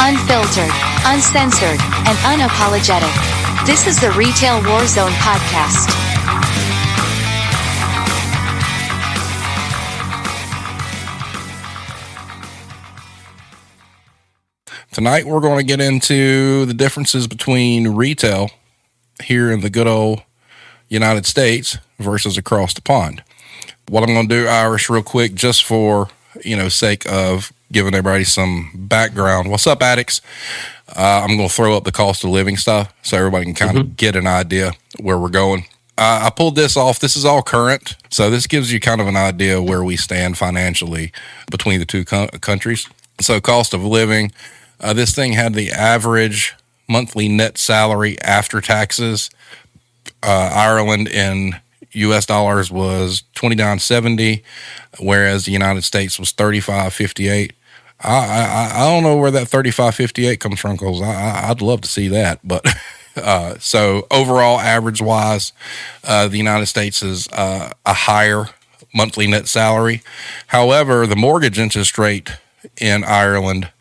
Unfiltered, uncensored, and unapologetic. This is the Retail Warzone Podcast. Tonight we're going to get into the differences between retail here in the good old United States versus across the pond. What I'm going to do, Irish, real quick, just for, sake of giving everybody some background. What's up, addicts? I'm going to throw up the cost of living stuff so everybody can kind of get an idea where we're going. I pulled this off. This is all current. So this gives you kind of an idea where we stand financially between the two countries. So cost of living, this thing had the average monthly net salary after taxes. Ireland in U.S. dollars was $29.70, whereas the United States was $35.58. I don't know where that $35.58 comes from, because I'd love to see that. But so overall, average wise, the United States is a higher monthly net salary. However, the mortgage interest rate in Ireland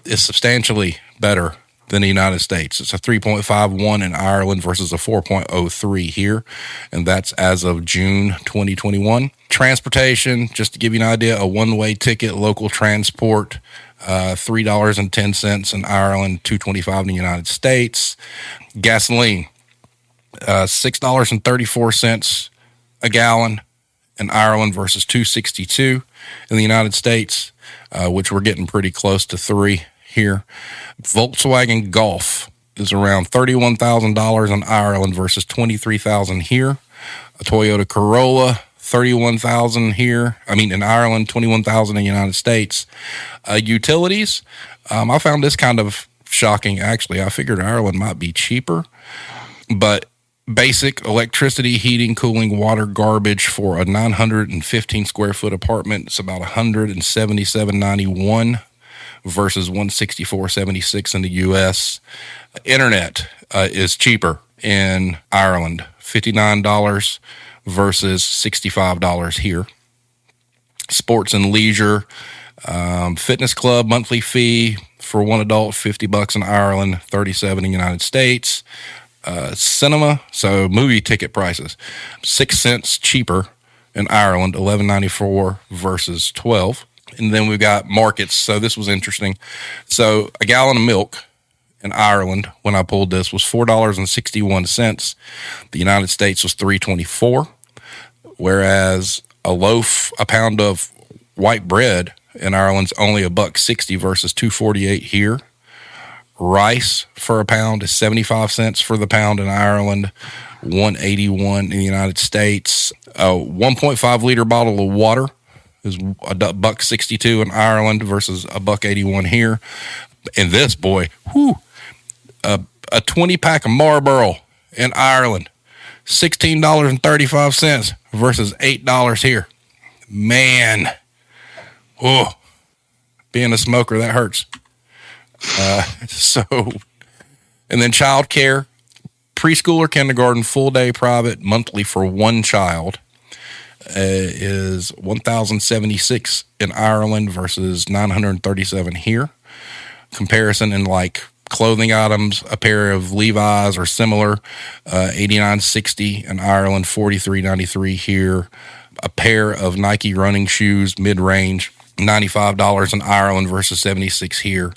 is substantially better than the United States. It's a 3.51 in Ireland versus a 4.03 here, and that's as of June 2021. Transportation, just to give you an idea, a one-way ticket, local transport, $3.10 in Ireland, $2.25 in the United States. Gasoline, $6.34 a gallon in Ireland versus $2.62 in the United States, which we're getting pretty close to $3 here. Volkswagen Golf is around $31,000 in Ireland versus $23,000 here. A Toyota Corolla, $31,000 here. In Ireland, $21,000 in the United States. Utilities, I found this kind of shocking, actually. I figured Ireland might be cheaper, but basic electricity, heating, cooling, water, garbage for a 915 square foot apartment, it's about $177.91 versus $164.76 in the U.S. Internet is cheaper in Ireland, $59 versus $65 here. Sports and leisure, fitness club monthly fee for one adult, $50 in Ireland, $37 in the United States. Cinema, so movie ticket prices, 6 cents cheaper in Ireland, $11.94 versus $12. And then we've got markets. So this was interesting. So a gallon of milk in Ireland, when I pulled this, was $4.61. The United States was $3.24, whereas a pound of white bread in Ireland's only $1.60 versus $2.48 here. Rice for a pound is 75 cents for the pound in Ireland, $1.81 in the United States. A 1.5 liter bottle of water is $1.62 in Ireland versus $1.81 here. And this, boy, a 20 pack of Marlboro in Ireland, $16.35 versus $8 here. Man, being a smoker, that hurts. And then child care, preschool or kindergarten, full day private, monthly for one child is $1,076 in Ireland versus $937 here. Comparison in like clothing items, a pair of Levi's or similar, $89.60 in Ireland, $43.93 here. A pair of Nike running shoes, mid-range, $95 in Ireland versus $76 here.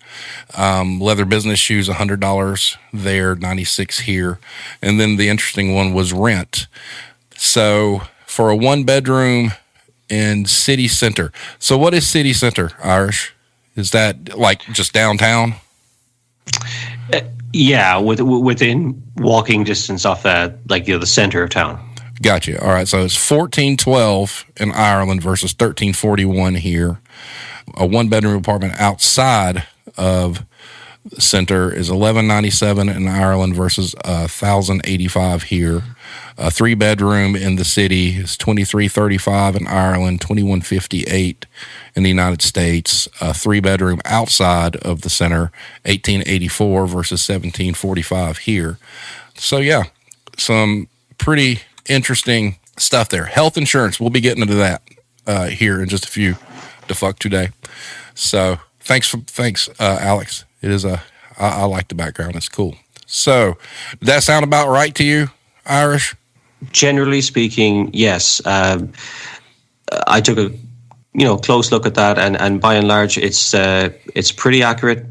Leather business shoes, $100 there, $96 here. And then the interesting one was rent. So for a one bedroom in city center. So what is city center, Irish? Is that like just downtown? Yeah, within walking distance off that, the center of town. Gotcha. All right. So it's $14.12 in Ireland versus $13.41 here. A one bedroom apartment outside of the center is $11.97 in Ireland versus $1,085 here. A three bedroom in the city is $23.35 in Ireland, $21.58 in the United States. A three bedroom outside of the center, $18.84 versus $17.45 here. So yeah, some pretty interesting stuff there. Health insurance, we'll be getting into that here in just a few. To fuck today. So thanks, Alex. it is I like the background. It's cool. So, does that sound about right to you, Irish? Generally speaking, yes. I took a close look at that, and by and large, it's pretty accurate.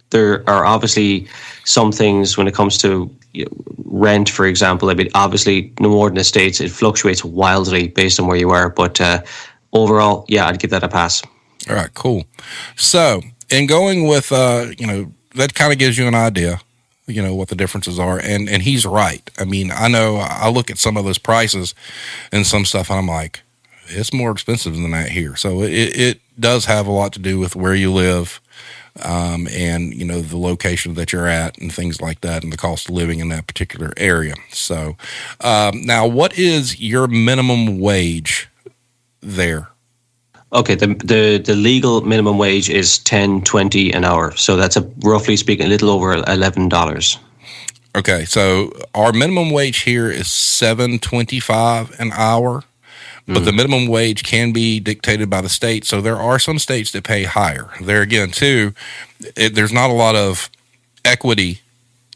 There are obviously some things when it comes to rent, for example. I mean, obviously, no more than the States, it fluctuates wildly based on where you are. But overall, yeah, I'd give that a pass. All right, cool. So, in going with, that kind of gives you an idea, what the differences are. And he's right. I mean, I know I look at some of those prices and some stuff, and I'm like, it's more expensive than that here. So it does have a lot to do with where you live, and the location that you're at and things like that, and the cost of living in that particular area. So now, what is your minimum wage there? Okay, the legal minimum wage is $10.20 an hour, so that's roughly speaking a little over $11. Okay, so our minimum wage here is $7.25 an hour. But the minimum wage can be dictated by the state. So there are some states that pay higher. There again, too, there's not a lot of equity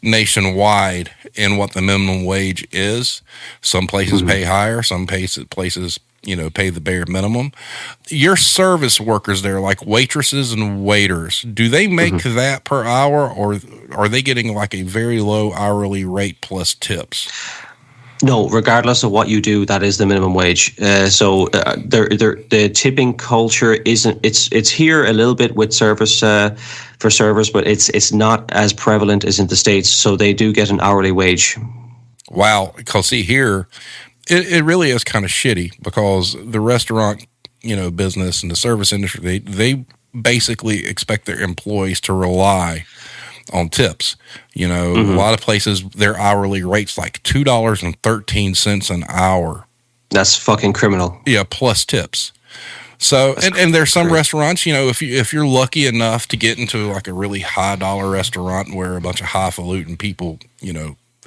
nationwide in what the minimum wage is. Some places pay higher. Some places pay the bare minimum. Your service workers there, like waitresses and waiters, do they make that per hour, or are they getting like a very low hourly rate plus tips? No, regardless of what you do, that is the minimum wage. The tipping culture isn't. It's here a little bit with service for servers, but it's not as prevalent as in the States. So they do get an hourly wage. Wow, because see here, it really is kind of shitty because the restaurant business and the service industry they basically expect their employees to rely on tips. A lot of places, their hourly rate's like $2.13 an hour. That's fucking criminal. Yeah, plus tips. So, and there's some restaurants, if you're lucky enough to get into like a really high dollar restaurant where a bunch of highfalutin people,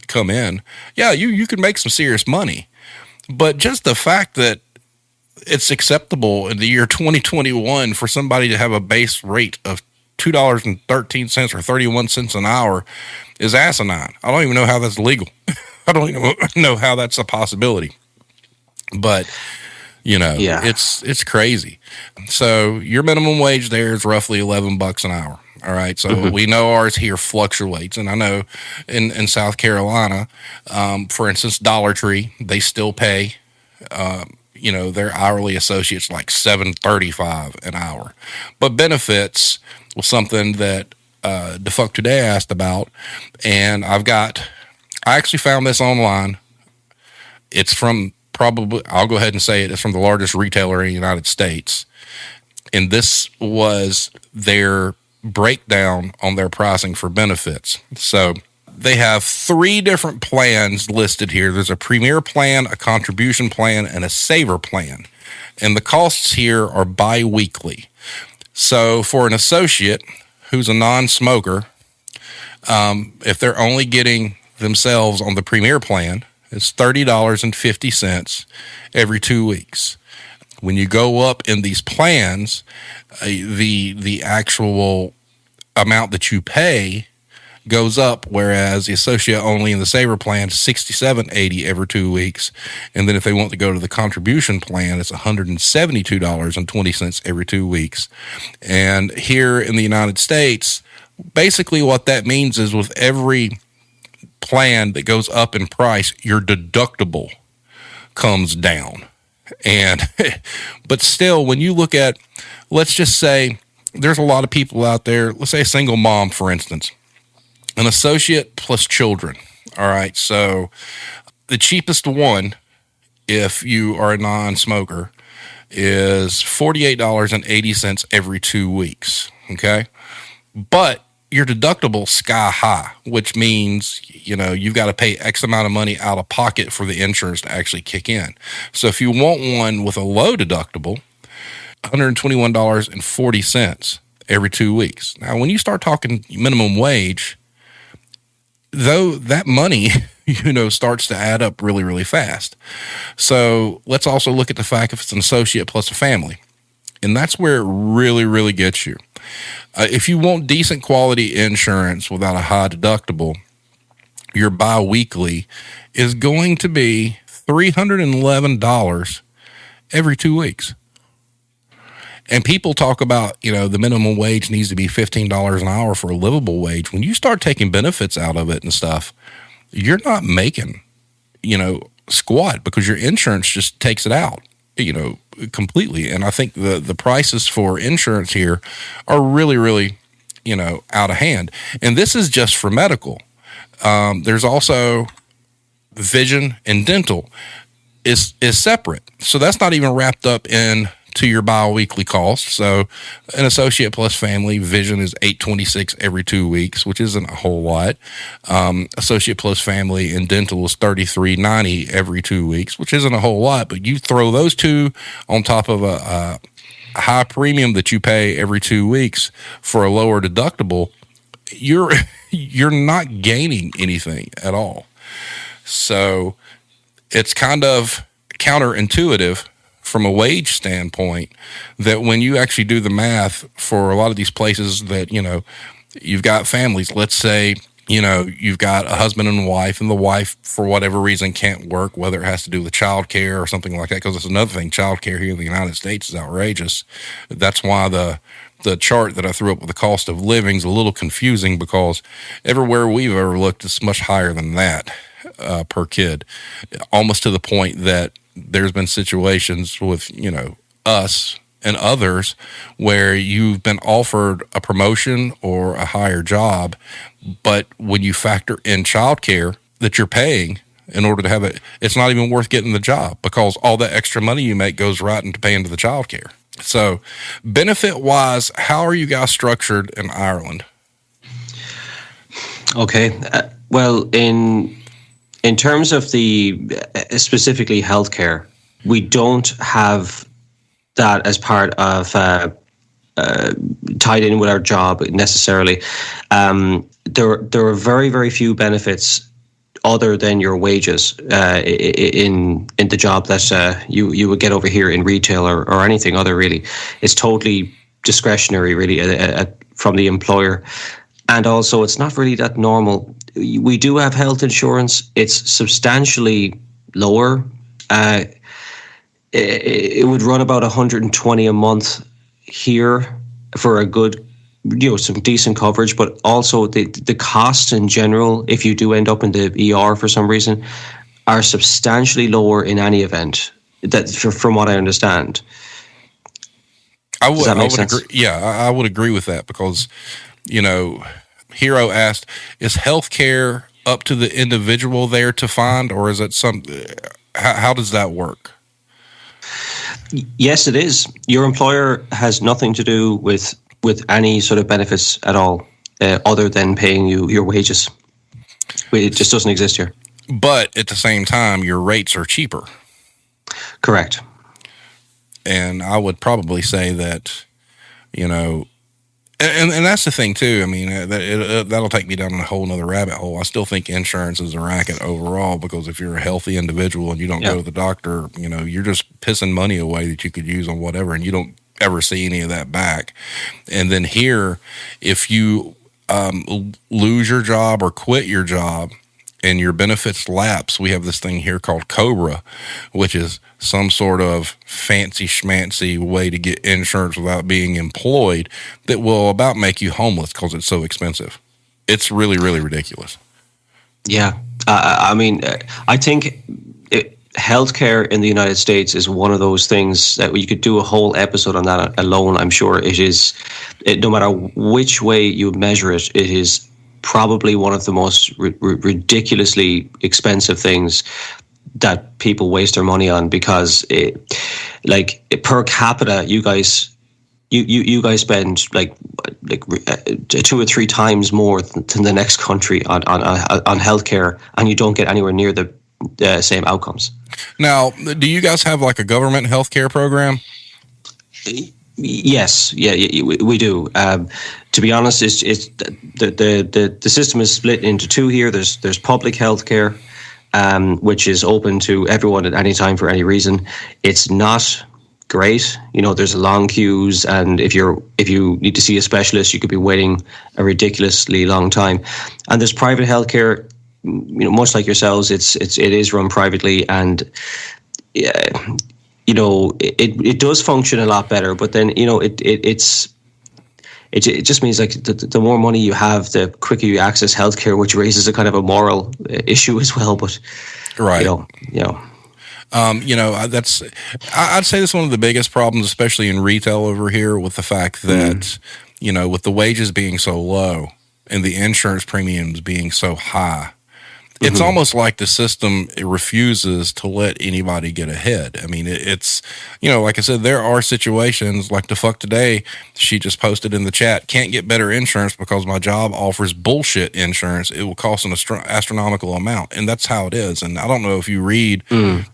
come in, yeah, you can make some serious money. But just the fact that it's acceptable in the year 2021 for somebody to have a base rate of $2.13 or 31 cents an hour is asinine. I don't even know how that's legal. I don't even know how that's a possibility. But it's crazy. So your minimum wage there is roughly $11 an hour. All right. So we know ours here fluctuates. And I know in South Carolina, for instance, Dollar Tree, they still pay, their hourly associates like $7.35 an hour. But benefits was something that Defuck Today asked about. And I actually found this online. It's from I'll go ahead and say it's from the largest retailer in the United States. And this was their breakdown on their pricing for benefits. So they have 3 different plans listed here. There's a premier plan, a contribution plan, and a saver plan. And the costs here are bi-weekly. So for an associate who's a non-smoker, if they're only getting themselves on the premier plan, it's $30.50 every 2 weeks. When you go up in these plans, the actual amount that you pay goes up, whereas the associate only in the saver plan is $67.80 every 2 weeks. And then if they want to go to the contribution plan, it's $172.20 every 2 weeks. And here in the United States, basically what that means is with every plan that goes up in price, your deductible comes down. And but still, when you look at, let's just say there's a lot of people out there, let's say a single mom, for instance, an associate plus children. All right. So the cheapest one, if you are a non-smoker, is $48.80 every 2 weeks. Okay. But your deductible sky high, which means, you've got to pay X amount of money out of pocket for the insurance to actually kick in. So if you want one with a low deductible, $121.40 every 2 weeks. Now, when you start talking minimum wage, though, that money, starts to add up really, really fast. So let's also look at the fact if it's an associate plus a family. And that's where it really, really gets you. If you want decent quality insurance without a high deductible, your biweekly is going to be $311 every 2 weeks. And people talk about, the minimum wage needs to be $15 an hour for a livable wage. When you start taking benefits out of it and stuff, you're not making, squat, because your insurance just takes it out, completely. And I think the prices for insurance here are really, really, out of hand. And this is just for medical. There's also vision and dental is separate. So that's not even wrapped up in to your biweekly cost. So an associate plus family vision is $826 every 2 weeks, which isn't a whole lot. Associate plus family and dental is $33.90 every 2 weeks, which isn't a whole lot. But you throw those two on top of a high premium that you pay every 2 weeks for a lower deductible, you're not gaining anything at all. So it's kind of counterintuitive from a wage standpoint that when you actually do the math for a lot of these places that, you've got families, let's say, you've got a husband and wife, and the wife, for whatever reason, can't work, whether it has to do with child care or something like that, because it's another thing. Child care here in the United States is outrageous. That's why the chart that I threw up with the cost of living is a little confusing, because everywhere we've ever looked, it's much higher than that per kid, almost to the point that there's been situations with, us and others where you've been offered a promotion or a higher job, but when you factor in childcare that you're paying in order to have it, it's not even worth getting the job, because all that extra money you make goes right into paying to the childcare. So benefit-wise, how are you guys structured in Ireland? Okay. Well, in terms of the specifically healthcare, we don't have that as part of tied in with our job necessarily. There are very, very few benefits other than your wages in the job that you would get over here in retail or anything other. Really, it's totally discretionary, really, from the employer, and also it's not really that normal. We do have health insurance. It's substantially lower. It would run about $120 a month here for a good, some decent coverage, but also the costs in general, if you do end up in the ER for some reason, are substantially lower in any event. That, from what I understand. Does that make sense? Agree. Yeah, I would agree with that, because, Hero asked, is healthcare up to the individual there to find, or is it how does that work? Yes, it is. Your employer has nothing to do with any sort of benefits at all, other than paying you your wages. It just doesn't exist here. But at the same time, your rates are cheaper. Correct. And I would probably say that, and that's the thing too. I mean, that'll take me down a whole nother rabbit hole. I still think insurance is a racket overall, because if you're a healthy individual and you don't go to the doctor, you're just pissing money away that you could use on whatever, and you don't ever see any of that back. And then here, if you lose your job or quit your job and your benefits lapse, we have this thing here called COBRA, which is some sort of fancy schmancy way to get insurance without being employed that will about make you homeless because it's so expensive. It's really, really ridiculous. Yeah. I mean, I think healthcare in the United States is one of those things that you could do a whole episode on that alone. I'm sure it is, no matter which way you measure it, it is probably one of the most ridiculously expensive things that people waste their money on, because per capita, you guys spend like 2 or 3 times more than the next country on healthcare, and you don't get anywhere near the same outcomes. Now, do you guys have like a government healthcare program? Yes, we do. To be honest, it's the system is split into two here. There's public healthcare, which is open to everyone at any time for any reason. It's not great. There's long queues, and if you need to see a specialist, you could be waiting a ridiculously long time. And there's private healthcare, much like yourselves, it is run privately, and it does function a lot better. But then it just means like the more money you have, the quicker you access healthcare, which raises a kind of a moral issue as well. But right, that's I'd say that's one of the biggest problems, especially in retail over here, with the fact that with the wages being so low and the insurance premiums being so high. It's almost like the system refuses to let anybody get ahead. I mean, it's, like I said, there are situations like the fuck today, she just posted in the chat, can't get better insurance because my job offers bullshit insurance. It will cost an astronomical amount. And that's how it is. And I don't know if you read, the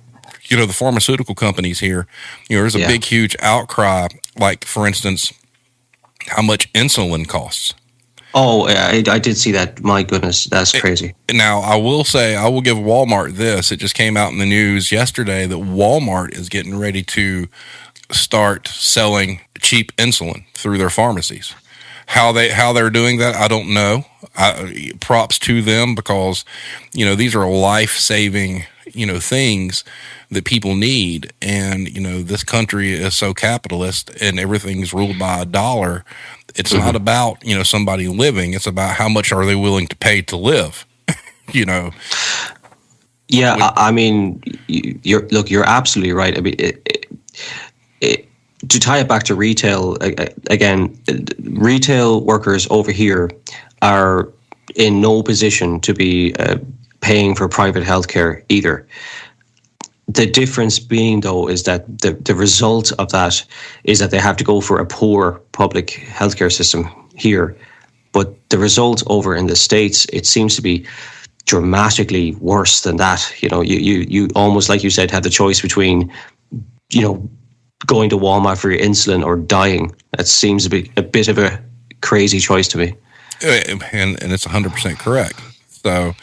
pharmaceutical companies here, there's a big, huge outcry, like, for instance, how much insulin costs. Oh, I did see that. My goodness, that's crazy. Now, I will say, I will give Walmart this. It just came out in the news yesterday that Walmart is getting ready to start selling cheap insulin through their pharmacies. How they're doing that, I don't know. Props to them, because, these are life-saving, things that people need. And, this country is so capitalist and everything's ruled by a dollar. It's not about, somebody living. It's about how much are they willing to pay to live, Yeah, I mean, you're absolutely right. I mean, to tie it back to retail, again, retail workers over here are in no position to be paying for private healthcare either. The difference being, though, is that the result of that is that they have to go for a poor public healthcare system here. But the result over in the States, it seems to be dramatically worse than that. You almost, like you said, have the choice between, going to Walmart for your insulin or dying. That seems to be a bit of a crazy choice to me. And it's 100% correct. So,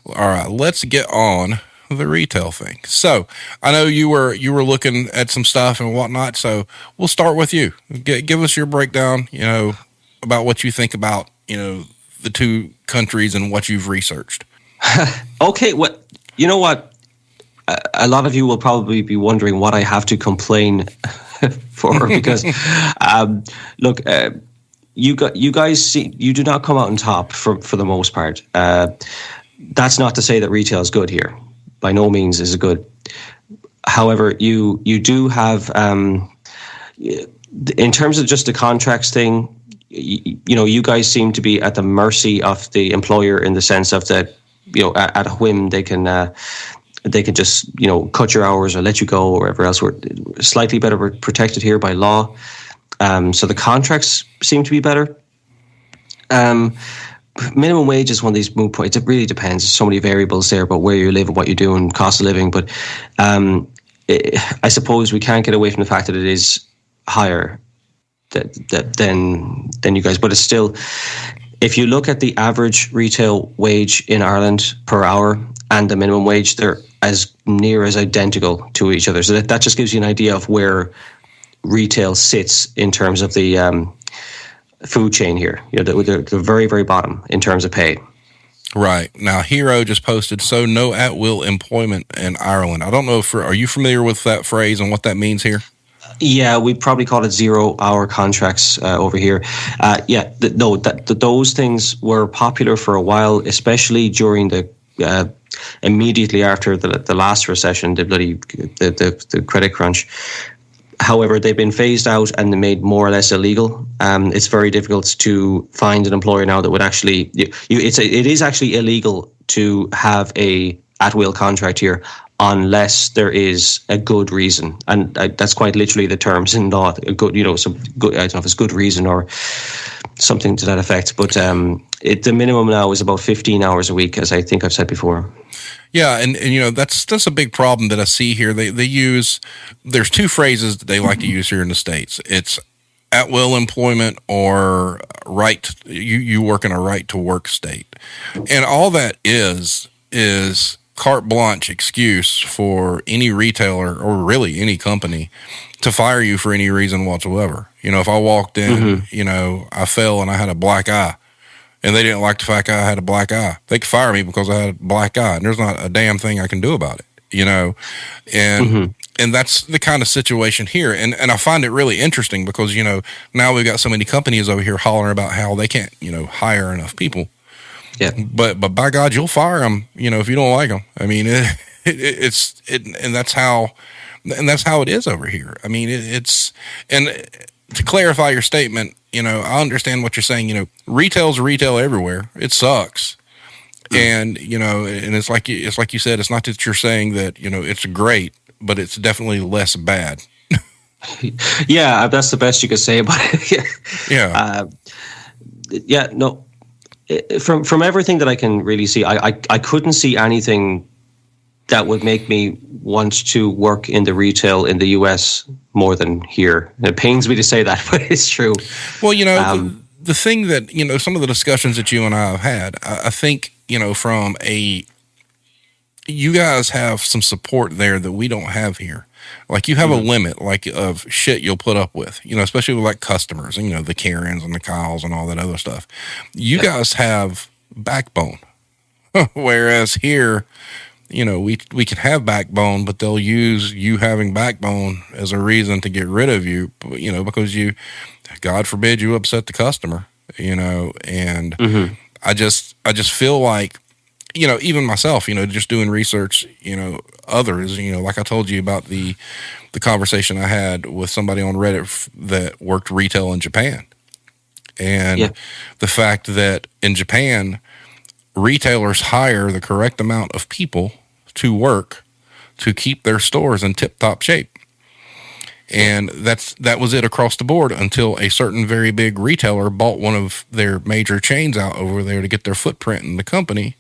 all right, let's get on the retail thing. So I know you were looking at some stuff and whatnot. So we'll start with you. Give us your breakdown, about what you think about, the two countries and what you've researched. Okay. Well, you know what? A lot of you will probably be wondering what I have to complain for, because look, you guys you do not come out on top for the most part. That's not to say that retail is good here. By no means is it good. However, you do have, in terms of just the contracts thing, you guys seem to be at the mercy of the employer, in the sense of that, at a whim they can just cut your hours or let you go or whatever else. We're slightly better protected here by law, so the contracts seem to be better. Minimum wage is one of these moot points. It really depends. There's so many variables there about where you live and what you do and cost of living. But I suppose we can't get away from the fact that it is higher than you guys. But it's still, if you look at the average retail wage in Ireland per hour and the minimum wage, they're as near as identical to each other. So that just gives you an idea of where retail sits in terms of the food chain here. The very, very bottom in terms of pay. Right. Now, Hero just posted, so no at-will employment in Ireland. I don't know are you familiar with that phrase and what that means here? Yeah, we probably call it 0-hour contracts over here. Those things were popular for a while, especially during the immediately after the last recession, the credit crunch. However, they've been phased out and made more or less illegal. It's very difficult to find an employer now that would actually. It is actually illegal to have a at-will contract here unless there is a good reason, and that's quite literally the terms in law. A good, some good. I don't know if it's good reason or something to that effect. But the minimum now is about 15 hours a week, as I think I've said before. Yeah, and that's a big problem that I see here. They use, there's two phrases that they like to use here in the States. It's at will employment or you work in a right to work state. And all that is carte blanche excuse for any retailer or really any company to fire you for any reason whatsoever. If I walked in, I fell and I had a black eye, and they didn't like the fact I had a black eye, they could fire me because I had a black eye, and there's not a damn thing I can do about it. And that's the kind of situation here. And I find it really interesting because, now we've got so many companies over here hollering about how they can't, hire enough people. Yeah. But by God, you'll fire them, if you don't like them. I mean, and that's how it is over here. I mean, and to clarify your statement, I understand what you're saying. Retail's retail everywhere. It sucks. And, and it's like you said, it's not that you're saying that, it's great, but it's definitely less bad. Yeah, that's the best you could say about it. Yeah. No. From everything that I can really see, I couldn't see anything that would make me want to work in the retail in the US more than here. It pains me to say that, but it's true. Well, the thing that, some of the discussions that you and I have had, I think, you guys have some support there that we don't have here. Like you have a limit of shit you'll put up with, especially with like customers and, the Karens and the Kyles and all that other stuff. You guys have backbone. Whereas here, we can have backbone, but they'll use you having backbone as a reason to get rid of you, because God forbid you upset the customer, and I just feel like, even myself, just doing research, others, like I told you about the conversation I had with somebody on Reddit that worked retail in Japan. And the fact that in Japan, retailers hire the correct amount of people to work to keep their stores in tip-top shape. And that was it across the board until a certain very big retailer bought one of their major chains out over there to get their footprint in the country,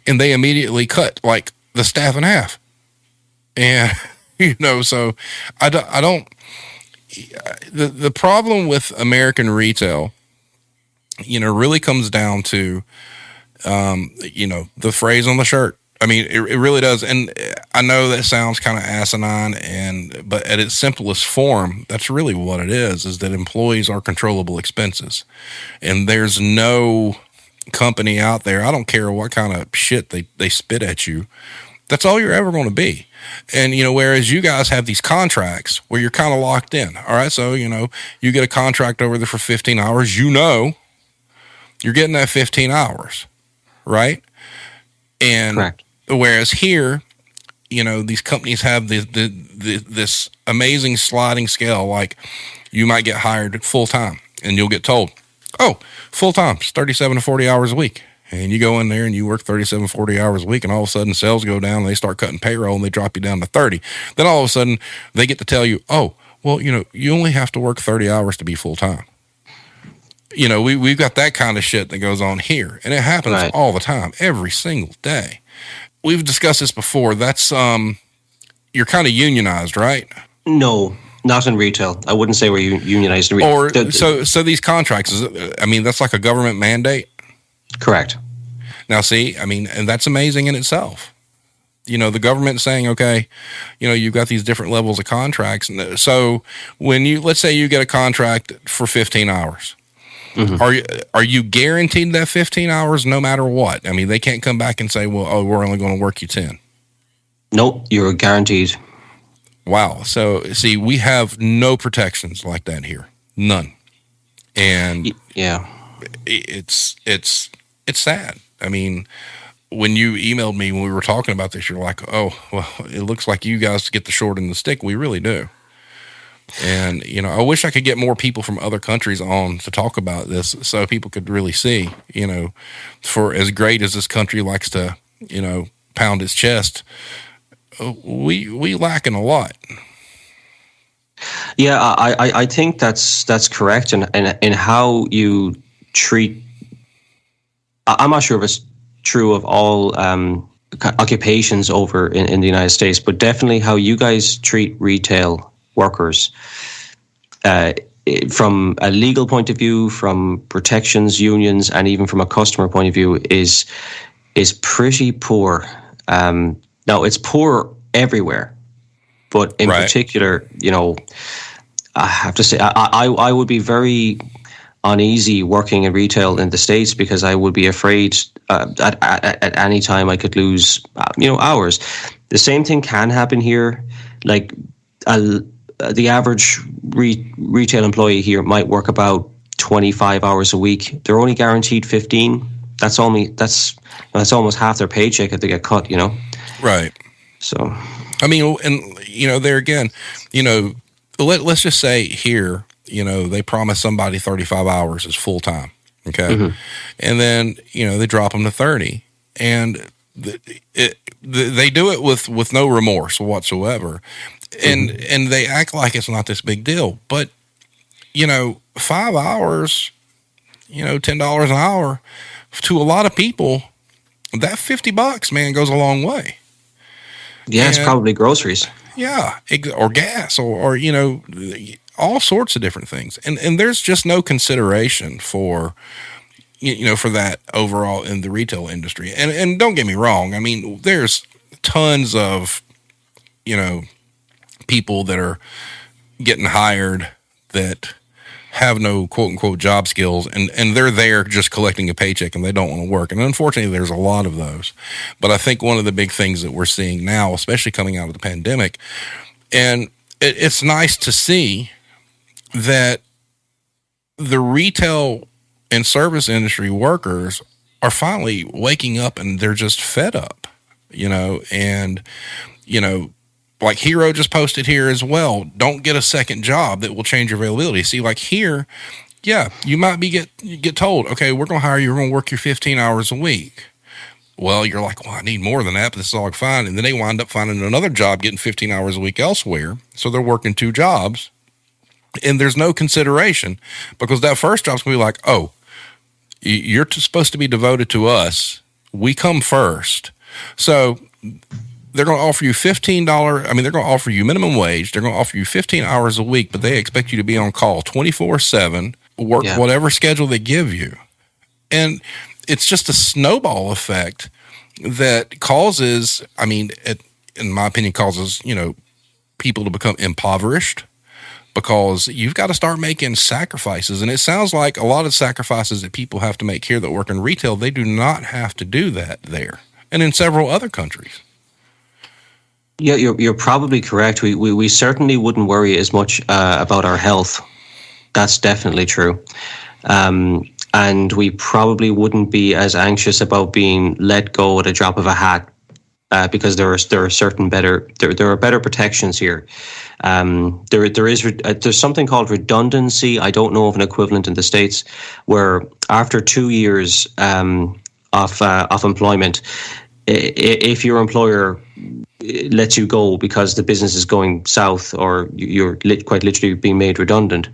and they immediately cut like the staff in half. And, so I don't, the problem with American retail, really comes down to, the phrase on the shirt. I mean, it really does. And I know that sounds kind of asinine, but at its simplest form, that's really what it is that employees are controllable expenses. And there's no company out there, I don't care what kind of shit they spit at you, that's all you're ever going to be. And, whereas you guys have these contracts where you're kind of locked in. All right. So, you get a contract over there for 15 hours, you're getting that 15 hours. Right. And correct. Whereas here, these companies have this amazing sliding scale. Like you might get hired full time and you'll get told, oh, full time, it's 37 to 40 hours a week. And you go in there and you work 37, 40 hours a week, and all of a sudden sales go down and they start cutting payroll and they drop you down to 30. Then all of a sudden they get to tell you, oh, well, you only have to work 30 hours to be full time. We've got that kind of shit that goes on here, and it happens all the time, every single day. We've discussed this before. That's, you're kind of unionized, right? No. Not in retail. I wouldn't say we're unionized in retail. So these contracts, that's like a government mandate? Correct. Now, see, and that's amazing in itself. The government saying, okay, you've got these different levels of contracts. So when let's say you get a contract for 15 hours, are you guaranteed that 15 hours no matter what? They can't come back and say, well, we're only going to work you 10. Nope, you're guaranteed. Wow. So, see, we have no protections like that here. None. And yeah, it's sad. When you emailed me when we were talking about this, you're like, oh, well, it looks like you guys get the short end of the stick. We really do. And, I wish I could get more people from other countries on to talk about this so people could really see, for as great as this country likes to, pound its chest, we lacking a lot. Yeah, I think that's correct, and how you treat. I'm not sure if it's true of all occupations over in the United States, but definitely how you guys treat retail workers, from a legal point of view, from protections, unions, and even from a customer point of view, is pretty poor. Now, it's poor everywhere, But in Right. particular, I have to say, I would be very uneasy working in retail in the States because I would be afraid at any time I could lose, hours. The same thing can happen here. Like the average retail employee here might work about 25 hours a week. They're only guaranteed 15. That's almost half their paycheck if they get cut, Right. So, I mean, and there again, let's just say here, they promise somebody 35 hours is full time. Okay. Mm-hmm. And then, they drop them to 30, and they do it with no remorse whatsoever. And they act like it's not this big deal, but 5 hours, $10 an hour to a lot of people, that $50, man, goes a long way. yeah, it's probably groceries. Yeah, or gas, or all sorts of different things, and there's just no consideration for for that overall in the retail industry. And don't get me wrong, I mean, there's tons of people that are getting hired that have no quote unquote job skills, and they're there just collecting a paycheck and they don't want to work. And unfortunately, there's a lot of those. But I think one of the big things that we're seeing now, especially coming out of the pandemic, and it's nice to see that the retail and service industry workers are finally waking up and they're just fed up, and, like Hero just posted here as well. Don't get a second job that will change your availability. See, like here, yeah, you might get told, okay, we're going to hire you. We're going to work your 15 hours a week. Well, you're like, well, I need more than that, but this is all I can find. And then they wind up finding another job, getting 15 hours a week elsewhere. So they're working 2 jobs, and there's no consideration because that first job's going to be like, oh, you're supposed to be devoted to us. We come first. So they're going to offer you $15. I mean, they're going to offer you minimum wage. They're going to offer you 15 hours a week, but they expect you to be on call 24/7, work whatever schedule they give you. And it's just a snowball effect that causes, I mean, in my opinion, causes, people to become impoverished because you've got to start making sacrifices. And it sounds like a lot of sacrifices that people have to make here that work in retail, they do not have to do that there and in several other countries. Yeah, you're probably correct. We certainly wouldn't worry as much about our health. That's definitely true. And we probably wouldn't be as anxious about being let go at a drop of a hat because there are certain better protections here. There's something called redundancy. I don't know of an equivalent in the States where after 2 years of employment, if your employer lets you go because the business is going south or you're quite literally being made redundant,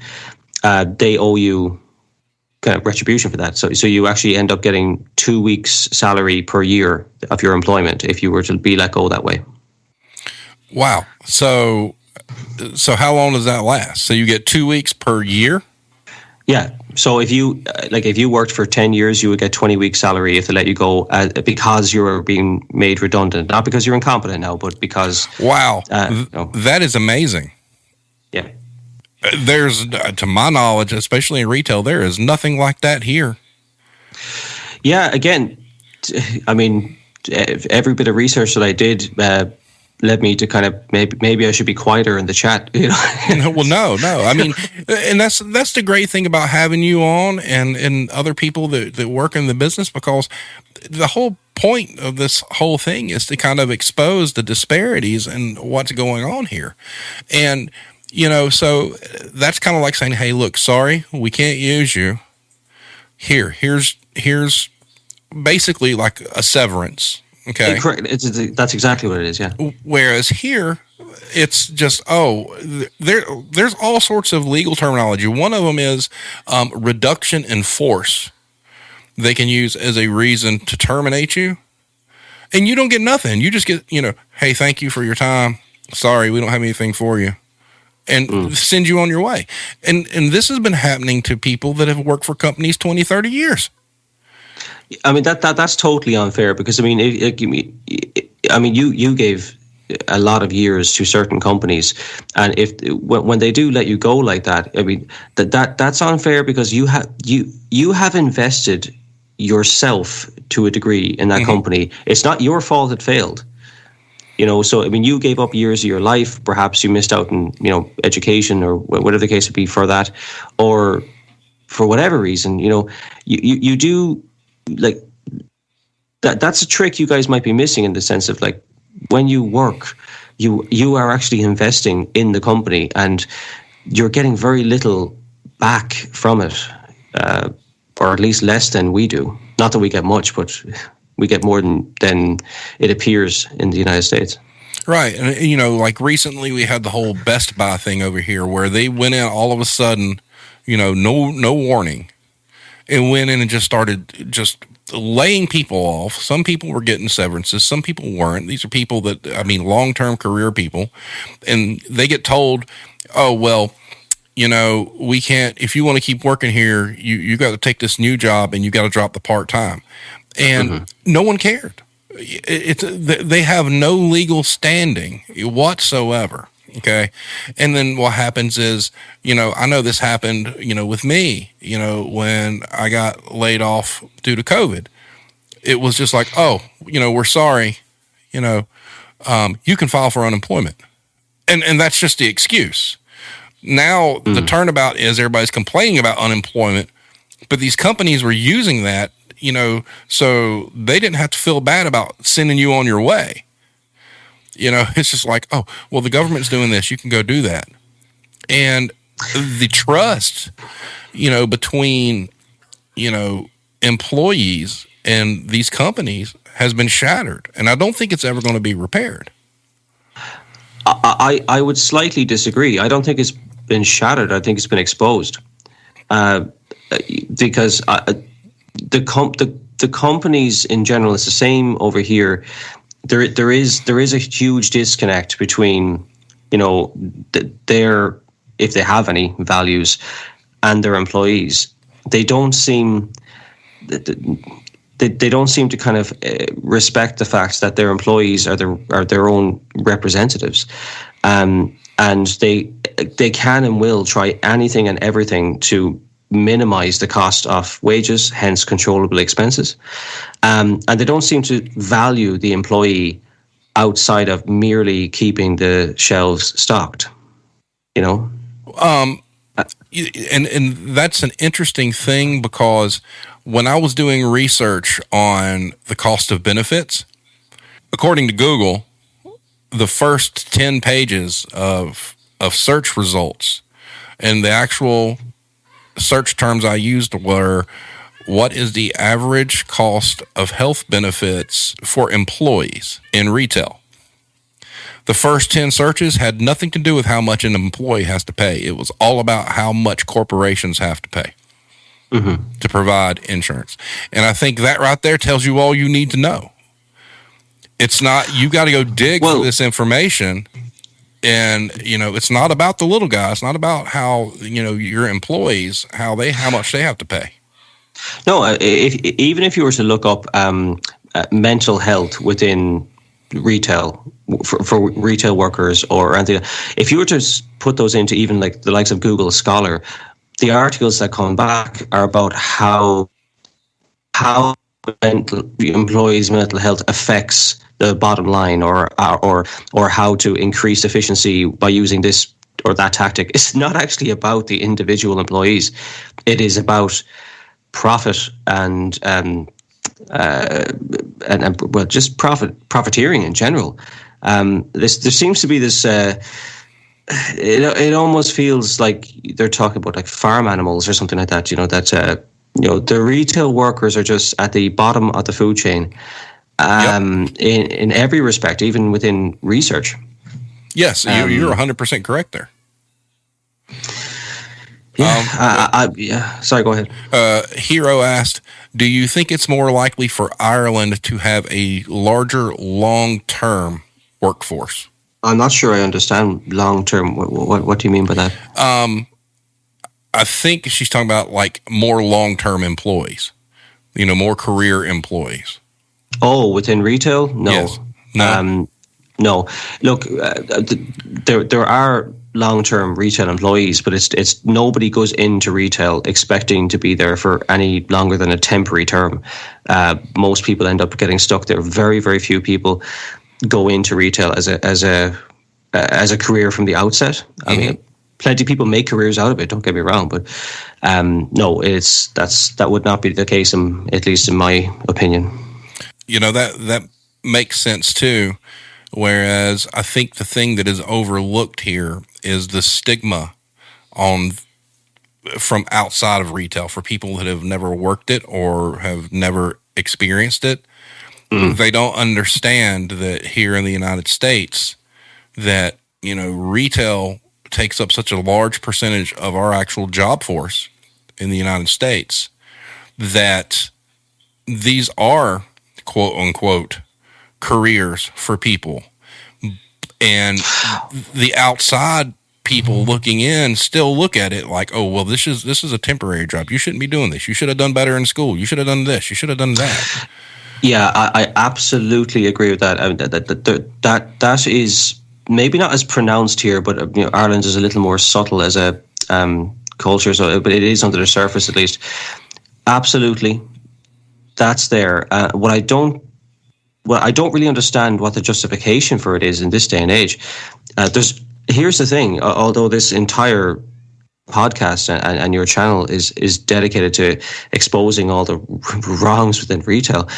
they owe you kind of retribution for that. So you actually end up getting 2 weeks' salary per year of your employment if you were to be let go that way. Wow. So how long does that last? So you get 2 weeks per year? Yeah. So if you worked for 10 years, you would get 20 weeks salary if they let you go because you were being made redundant, not because you're incompetent now, but because. Wow. That is amazing. Yeah. There's, to my knowledge, especially in retail, there is nothing like that here. Yeah. Again, I mean, every bit of research that I did led me to kind of maybe I should be quieter in the chat. Well, no. I mean, and that's the great thing about having you on and other people that work in the business, because the whole point of this whole thing is to kind of expose the disparities and what's going on here. And, so that's kind of like saying, hey, look, sorry, we can't use you. Here's basically like a severance. Okay. That's exactly what it is, yeah. Whereas here, it's just, there's all sorts of legal terminology. One of them is reduction in force. They can use as a reason to terminate you. And you don't get nothing. You just get, hey, thank you for your time. Sorry, we don't have anything for you. And send you on your way. And this has been happening to people that have worked for companies 20, 30 years. I mean that's totally unfair because you gave a lot of years to certain companies, and if when they do let you go like that, I mean that's unfair, because you have invested yourself to a degree in that company. It's not your fault it failed. So I mean, you gave up years of your life. Perhaps you missed out on education or whatever the case would be for that, or for whatever reason. You do, like, that's a trick you guys might be missing, in the sense of, like, when you work, you are actually investing in the company, and you're getting very little back from it, or at least less than we do. Not that we get much, but we get more than it appears in the United States. Right. And, like recently we had the whole Best Buy thing over here, where they went in all of a sudden, no warning, and went in and just started just laying people off. Some people were getting severances. Some people weren't. These are people that, long-term career people. And they get told, oh, well, we can't, if you want to keep working here, you got to take this new job and you got to drop the part-time. And no one cared. They have no legal standing whatsoever. Okay. And then what happens is, I know this happened, with me, when I got laid off due to COVID. It was just like, oh, we're sorry, you can file for unemployment. And that's just the excuse. Now the turnabout is everybody's complaining about unemployment, but these companies were using that, so they didn't have to feel bad about sending you on your way. It's just like, oh, well, the government's doing this, you can go do that. And the trust, between, employees and these companies has been shattered. And I don't think it's ever going to be repaired. I would slightly disagree. I don't think it's been shattered. I think it's been exposed. Because the companies in general, it's the same over here. There is a huge disconnect between, their, if they have any values, and their employees. They don't seem to kind of respect the fact that their employees are their own representatives, and they can and will try anything and everything to minimize the cost of wages, hence controllable expenses. And they don't seem to value the employee outside of merely keeping the shelves stocked, And that's an interesting thing, because when I was doing research on the cost of benefits, according to Google, the first 10 pages of search results, and the actual search terms I used were, what is the average cost of health benefits for employees in retail? The first 10 searches had nothing to do with how much an employee has to pay. It was all about how much corporations have to pay to provide insurance. And I think that right there tells you all you need to know. It's not, you got to go dig for this information. And, it's not about the little guy. It's not about how, your employees, how much they have to pay. No, even if you were to look up mental health within retail, for retail workers or anything, if you were to put those into even like the likes of Google Scholar, the articles that come back are about how employees' mental health affects the bottom line, or how to increase efficiency by using this or that tactic. It's not actually about the individual employees. It is about profit and just profiteering in general. There seems to be this. It almost feels like they're talking about like farm animals or something like that. The retail workers are just at the bottom of the food chain. In every respect, even within research. Yes, you're 100% correct there. Sorry, go ahead. Hero asked, do you think it's more likely for Ireland to have a larger long-term workforce? I'm not sure I understand long-term. What do you mean by that? I think she's talking about like more long-term employees, more career employees. Oh, within retail? No. Yes. No. No, look, there are long-term retail employees, but it's nobody goes into retail expecting to be there for any longer than a temporary term. Most people end up getting stuck there. Very, very few people go into retail as a career from the outset. I mean, plenty of people make careers out of it. Don't get me wrong, but no, that would not be the case, at least in my opinion. That makes sense too. Whereas I think the thing that is overlooked here is the stigma from outside of retail for people that have never worked it or have never experienced it. They don't understand that here in the United States that, retail takes up such a large percentage of our actual job force in the United States that these are quote unquote careers for people, and the outside people looking in still look at it like, oh, well, this is a temporary job. You shouldn't be doing this. You should have done better in school. You should have done this. You should have done that. Yeah, I absolutely agree with that. I mean, that is maybe not as pronounced here, but Ireland is a little more subtle as a culture. So, but it is under the surface at least. Absolutely, that's there. What I don't really understand what the justification for it is in this day and age. Here's the thing, although this entire podcast and your channel is dedicated to exposing all the wrongs within retail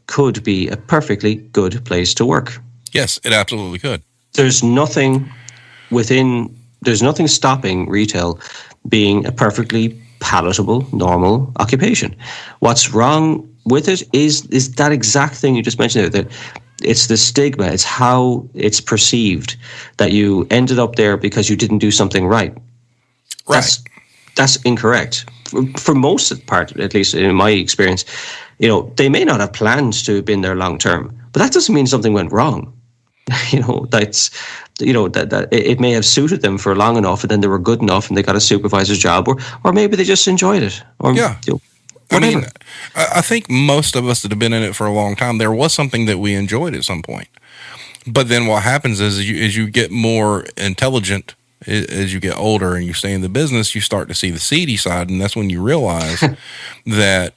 could be a perfectly good place to work. Yes, it absolutely could. There's nothing stopping retail being a perfectly palatable, normal occupation. What's wrong with it is that exact thing you just mentioned there, that it's the stigma, it's how it's perceived that you ended up there because you didn't do something right. Right. That's incorrect. For most of the part, at least in my experience, they may not have planned to have been there long term, but that doesn't mean something went wrong. That it may have suited them for long enough, and then they were good enough, and they got a supervisor's job, or maybe they just enjoyed it. Or, yeah. I mean, I think most of us that have been in it for a long time, there was something that we enjoyed at some point. But then what happens is, as you get more intelligent, as you get older and you stay in the business, you start to see the seedy side. And that's when you realize that,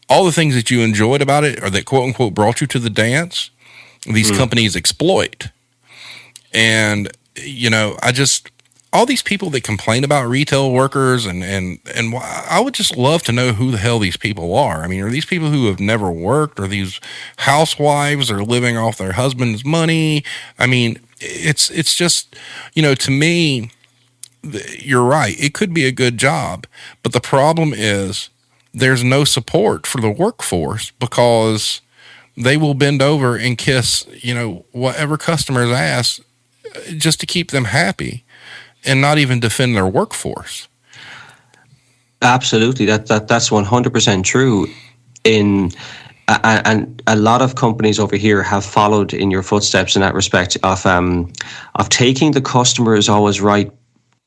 all the things that you enjoyed about it, or that quote unquote brought you to the dance, these companies exploit. And, all these people that complain about retail workers and I would just love to know who the hell these people are. I mean, are these people who have never worked? Are these housewives or living off their husband's money? I mean, it's just, to me, you're right. It could be a good job, but the problem is there's no support for the workforce because they will bend over and kiss, whatever customers ask just to keep them happy, and not even defend their workforce. Absolutely, that's 100% true. And a lot of companies over here have followed in your footsteps in that respect of taking the customer is always right.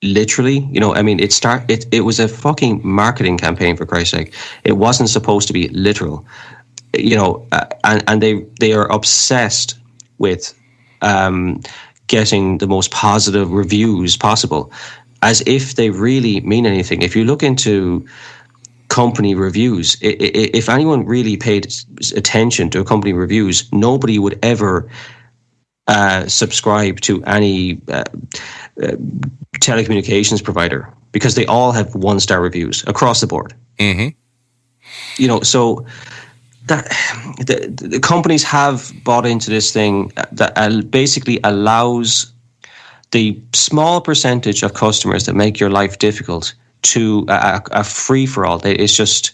Literally, I mean, it was a fucking marketing campaign, for Christ's sake. It wasn't supposed to be literal, and they are obsessed with getting the most positive reviews possible, as if they really mean anything. If you look into company reviews, if anyone really paid attention to company reviews, nobody would ever subscribe to any telecommunications provider, because they all have 1-star reviews across the board. So that the companies have bought into this thing that basically allows the small percentage of customers that make your life difficult to a free for all. It's just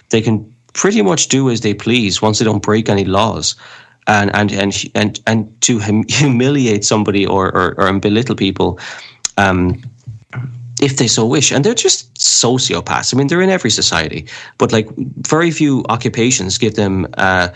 they can pretty much do as they please once they don't break any laws, and to humiliate somebody or belittle people. If they so wish, and they're just sociopaths. I mean, they're in every society, but like very few occupations give them a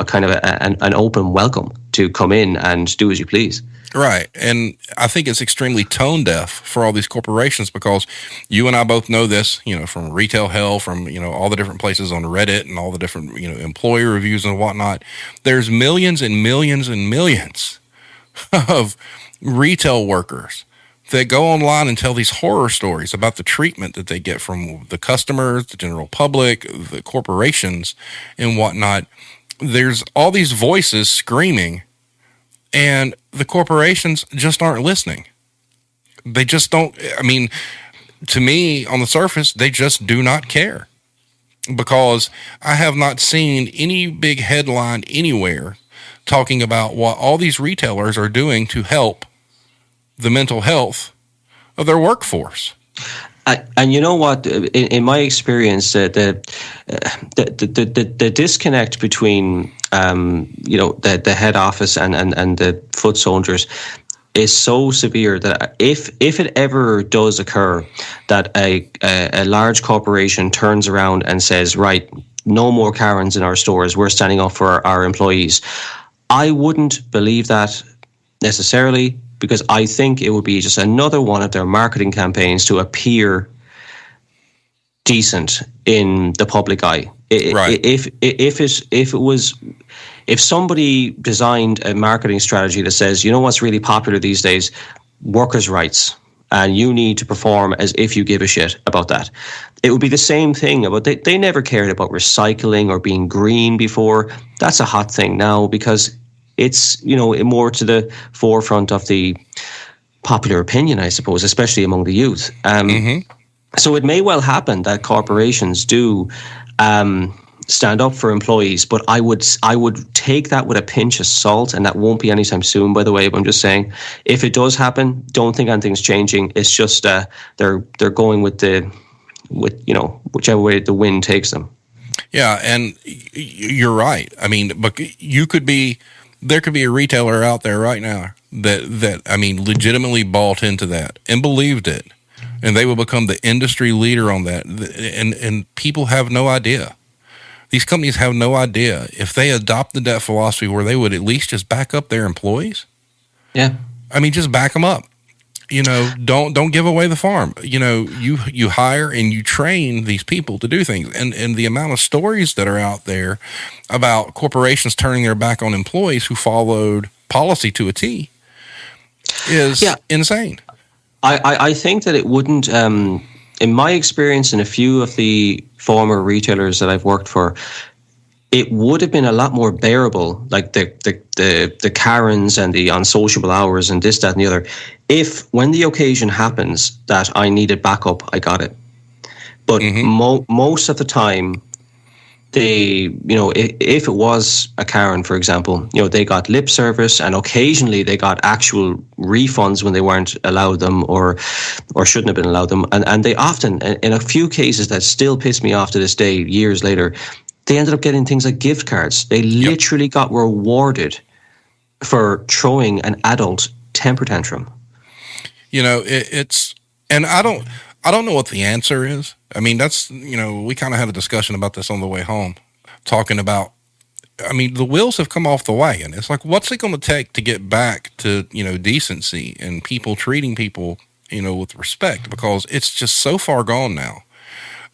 kind of an open welcome to come in and do as you please. Right. And I think it's extremely tone deaf for all these corporations because you and I both know this, from retail hell, from, all the different places on Reddit and all the different, employee reviews and whatnot. There's millions and millions and millions of retail workers that go online and tell these horror stories about the treatment that they get from the customers, the general public, the corporations and whatnot. There's all these voices screaming, and the corporations just aren't listening. They just don't. I mean, to me, on the surface, they just do not care, because I have not seen any big headline anywhere talking about what all these retailers are doing to help the mental health of their workforce. And you know what? In my experience, the disconnect between the head office and the foot soldiers is so severe that if it ever does occur that a large corporation turns around and says, right, no more Karens in our stores, we're standing up for our employees, I wouldn't believe that necessarily, because I think it would be just another one of their marketing campaigns to appear decent in the public eye. Right. If somebody designed a marketing strategy that says, you know what's really popular these days, workers' rights, and you need to perform as if you give a shit about that, it would be the same thing. About they never cared about recycling or being green before. That's a hot thing now because it's more to the forefront of the popular opinion, I suppose, especially among the youth. So it may well happen that corporations do stand up for employees, but I would take that with a pinch of salt, and that won't be anytime soon, by the way. But I'm just saying, if it does happen, don't think anything's changing. It's just they're going with whichever way the wind takes them. Yeah, and you're right. I mean, but there could be a retailer out there right now that I mean, legitimately bought into that and believed it, and they will become the industry leader on that. And people have no idea. These companies have no idea if they adopted that philosophy where they would at least just back up their employees. Yeah, I mean, just back them up. Don't give away the farm. You hire and you train these people to do things. And the amount of stories that are out there about corporations turning their back on employees who followed policy to a T is insane. I think that it wouldn't, in my experience in a few of the former retailers that I've worked for, it would have been a lot more bearable, like the Karens and the unsociable hours and this, that, and the other, if when the occasion happens that I needed backup, I got it. But most of the time, if it was a Karen, for example, they got lip service, and occasionally they got actual refunds when they weren't allowed them or shouldn't have been allowed them. And they often, in a few cases that still piss me off to this day, years later, they ended up getting things like gift cards. They literally got rewarded for throwing an adult temper tantrum. It's, and I don't know what the answer is. I mean, that's, we kind of had a discussion about this on the way home, talking about, I mean, the wheels have come off the wagon. It's like, what's it going to take to get back to, decency and people treating people, with respect? Because it's just so far gone now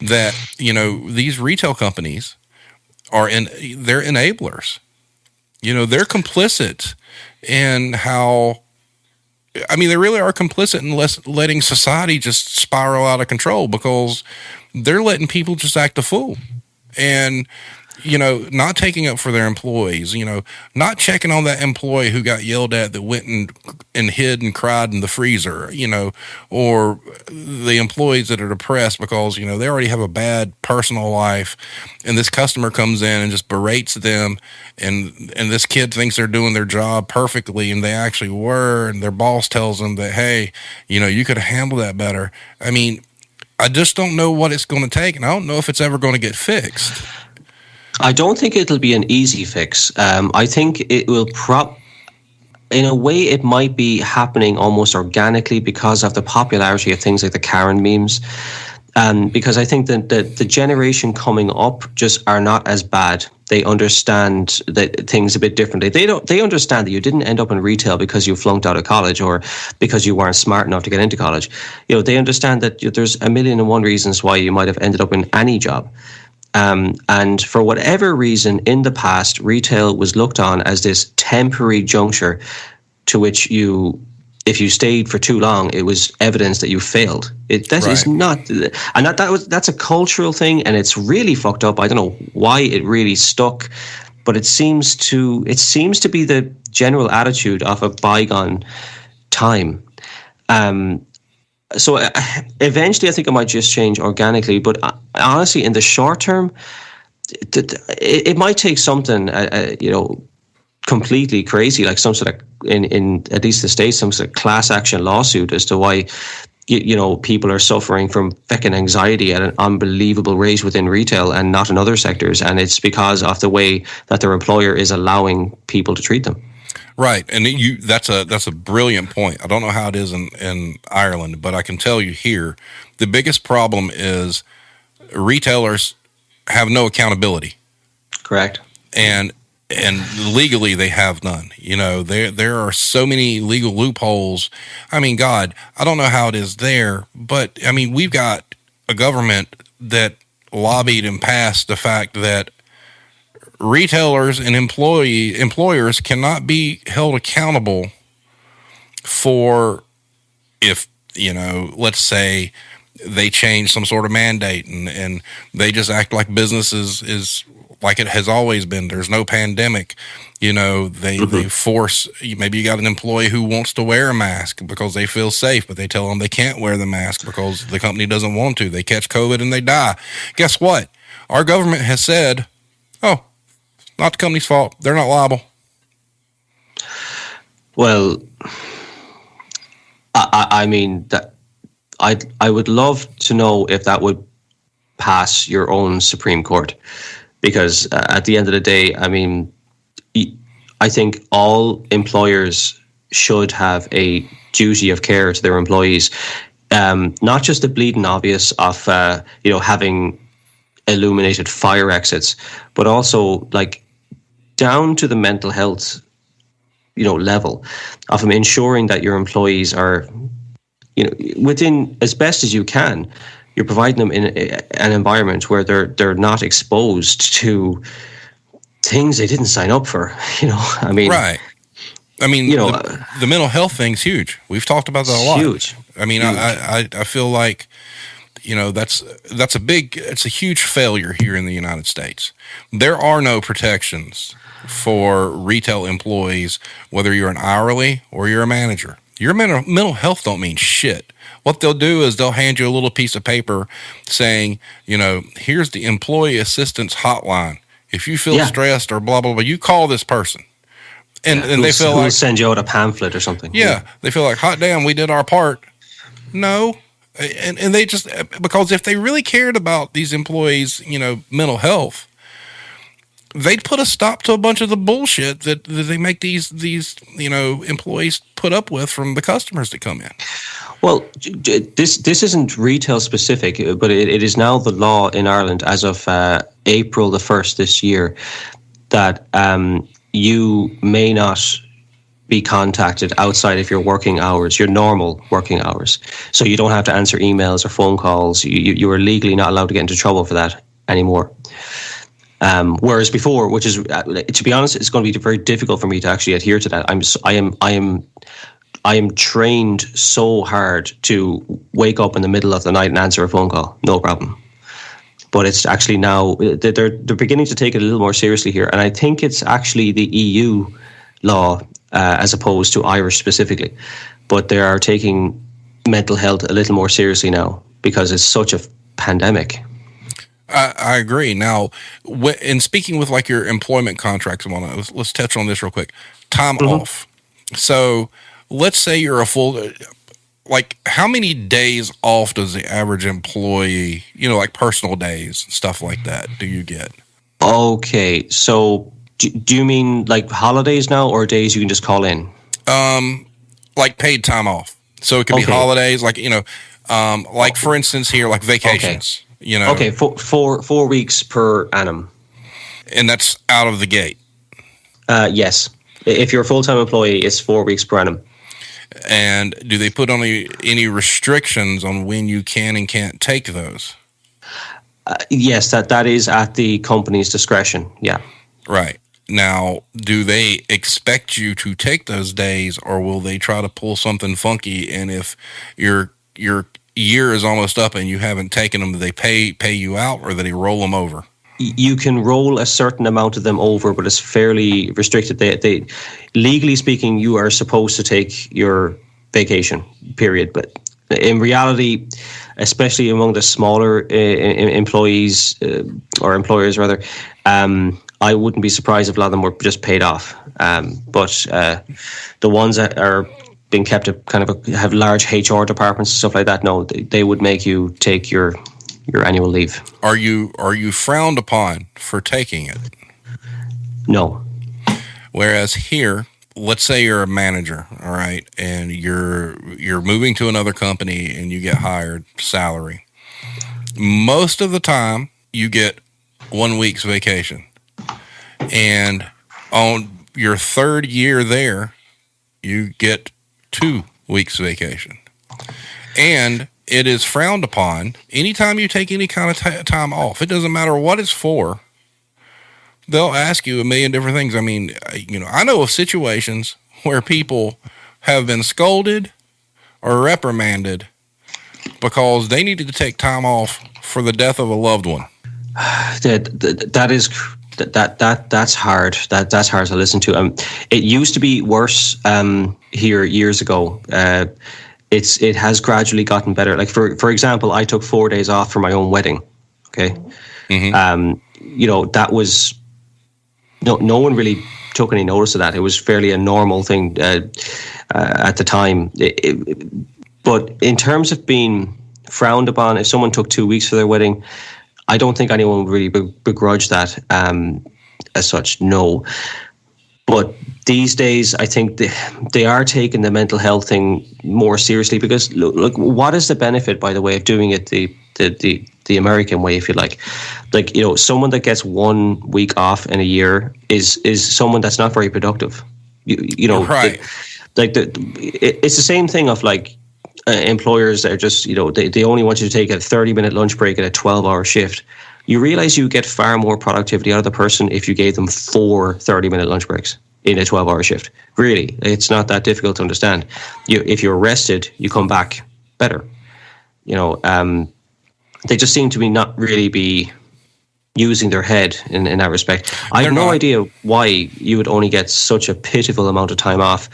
that, these retail companies they're enablers. They're complicit in how, I mean, they really are complicit in letting society just spiral out of control, because they're letting people just act a fool and, not taking up for their employees, not checking on that employee who got yelled at that went and hid and cried in the freezer, or the employees that are depressed because, they already have a bad personal life, and this customer comes in and just berates them, and this kid thinks they're doing their job perfectly, and they actually were, and their boss tells them that, hey, you could have handled that better. I mean, I just don't know what it's going to take, and I don't know if it's ever going to get fixed. I don't think it'll be an easy fix. I think it will in a way, it might be happening almost organically because of the popularity of things like the Karen memes. Because I think that the generation coming up just are not as bad. They understand that things a bit differently. They understand that you didn't end up in retail because you flunked out of college or because you weren't smart enough to get into college. They understand that there's a million and one reasons why you might have ended up in any job. And for whatever reason, in the past, retail was looked on as this temporary juncture to which if you stayed for too long, it was evidence that you failed. Is not, and that's a cultural thing, and it's really fucked up. I don't know why it really stuck, but it seems to be the general attitude of a bygone time. So eventually, I think it might just change organically. But honestly, in the short term, it might take something, completely crazy, like some sort of, in at least the States, some sort of class action lawsuit as to why people are suffering from fucking anxiety at an unbelievable rate within retail and not in other sectors, and it's because of the way that their employer is allowing people to treat them. Right, and that's a brilliant point. I don't know how it is in Ireland, but I can tell you here, the biggest problem is retailers have no accountability. Correct. And legally they have none. There are so many legal loopholes. I mean, God, I don't know how it is there, but I mean, we've got a government that lobbied and passed the fact that retailers and employers cannot be held accountable for if, let's say they change some sort of mandate and they just act like business is like it has always been. There's no pandemic. They force, maybe you got an employee who wants to wear a mask because they feel safe, but they tell them they can't wear the mask because the company doesn't want to. They catch COVID and they die. Guess what? Our government has said, oh, not the company's fault. They're not liable. Well, I mean, that I would love to know if that would pass your own Supreme Court, because at the end of the day, I mean, I think all employers should have a duty of care to their employees, not just the bleeding obvious of having illuminated fire exits, but also like down to the mental health level of ensuring that your employees are within, as best as you can, you're providing them in an environment where they're not exposed to things they didn't sign up for. I mean, right. I mean, the mental health thing's huge. We've talked about that a lot. Huge. I mean, huge. I feel like it's a huge failure here in the United States. There are no protections for retail employees, whether you're an hourly or you're a manager. Your mental health don't mean shit. What they'll do is they'll hand you a little piece of paper saying, here's the employee assistance hotline. If you feel stressed or blah, blah, blah, you call this person. And they feel like, send you out a pamphlet or something. Yeah. They feel like, hot damn, we did our part. No. And they just, because if they really cared about these employees, mental health, they'd put a stop to a bunch of the bullshit that they make these employees put up with from the customers that come in. Well, this isn't retail specific, but it is now the law in Ireland as of April the 1st this year that you may not be contacted outside of your working hours, your normal working hours. So you don't have to answer emails or phone calls. You are legally not allowed to get into trouble for that anymore. Whereas before, which is, to be honest, it's going to be very difficult for me to actually adhere to that. I am trained so hard to wake up in the middle of the night and answer a phone call, no problem. But it's actually now they're beginning to take it a little more seriously here, and I think it's actually the EU law as opposed to Irish specifically. But they are taking mental health a little more seriously now because it's such a pandemic. I agree. Now, in speaking with like your employment contracts and whatnot, let's touch on this real quick. Time off. So let's say you're a full, like how many days off does the average employee, like personal days, stuff like that, do you get? Okay. So do you mean like holidays now or days you can just call in? Like paid time off. So it could be holidays, like, Like for instance here, like vacations, you know. Okay, 4 weeks per annum. And that's out of the gate. Yes. If you're a full-time employee, it's 4 weeks per annum. And do they put on any restrictions on when you can and can't take those? Yes, that is at the company's discretion. Yeah. Right. Now, do they expect you to take those days, or will they try to pull something funky? And if your year is almost up and you haven't taken them, do they pay you out, or do they roll them over? You can roll a certain amount of them over, but it's fairly restricted. They legally speaking, you are supposed to take your vacation period, but in reality, especially among the smaller employees or employers rather, I wouldn't be surprised if a lot of them were just paid off. But the ones that are being kept have large HR departments and stuff like that, no, they would make you take your annual leave. Are you frowned upon for taking it? No. Whereas here, let's say you're a manager, all right, and you're moving to another company and you get hired salary. Most of the time, you get 1 week's vacation. And on your third year there, you get 2 weeks vacation. And it is frowned upon anytime you take any kind of time off. It doesn't matter what it's for. They'll ask you a million different things. I mean, I know of situations where people have been scolded or reprimanded because they needed to take time off for the death of a loved one. That's hard. That's hard to listen to. It used to be worse here years ago. It has gradually gotten better. Like for example, I took 4 days off for my own wedding. Okay, that was no one really took any notice of that. It was fairly a normal thing at the time. But in terms of being frowned upon, if someone took 2 weeks for their wedding, I don't think anyone would really begrudge that as such. No. But these days, I think they are taking the mental health thing more seriously because look, what is the benefit, by the way, of doing it the American way, if you like? Like, someone that gets 1 week off in a year is someone that's not very productive. Right. It's the same thing of like employers that are just, they only want you to take a 30-minute lunch break at a 12-hour shift. You realize you get far more productivity out of the person if you gave them 4 30-minute lunch breaks in a 12-hour shift. Really, it's not that difficult to understand. If you're rested, you come back better. They just seem to not really be using their head in that respect. I have no idea why you would only get such a pitiful amount of time off.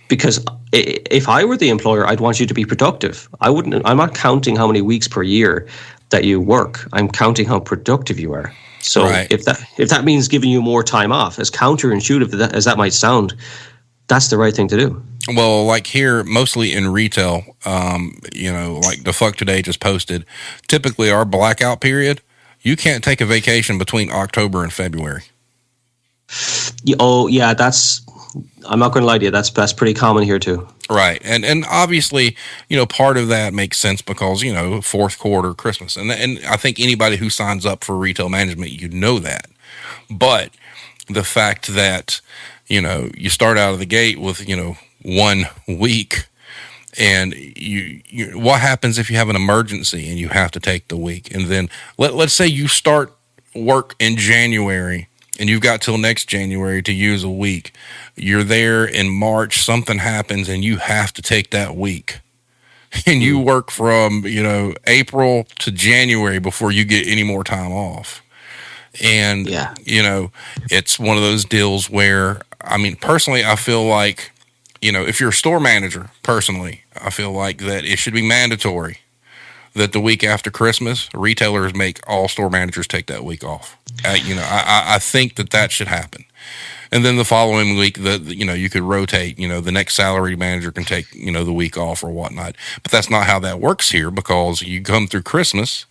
Because if I were the employer, I'd want you to be productive. I'm not counting how many weeks per year that you work. I'm counting how productive you are. So right. if that means giving you more time off, as counterintuitive as that might sound, that's the right thing to do. Well, like here, mostly in retail, like the Fuck Today just posted, typically our blackout period, you can't take a vacation between October and February. Oh, yeah, I'm not going to lie to you, that's pretty common here too. Right. And obviously, part of that makes sense because, fourth quarter, Christmas. And I think anybody who signs up for retail management, that. But the fact that, you start out of the gate with, 1 week, and you what happens if you have an emergency and you have to take the week? And then let's say you start work in January and you've got till next January to use a week. You're there in March, something happens, and you have to take that week. And you work from, April to January before you get any more time off. And, it's one of those deals where, personally, I feel like, if you're a store manager, personally, I feel like that it should be mandatory that the week after Christmas, retailers make all store managers take that week off. I think that should happen. And then the following week, you could rotate, the next salary manager can take, the week off or whatnot. But that's not how that works here, because you come through Christmas,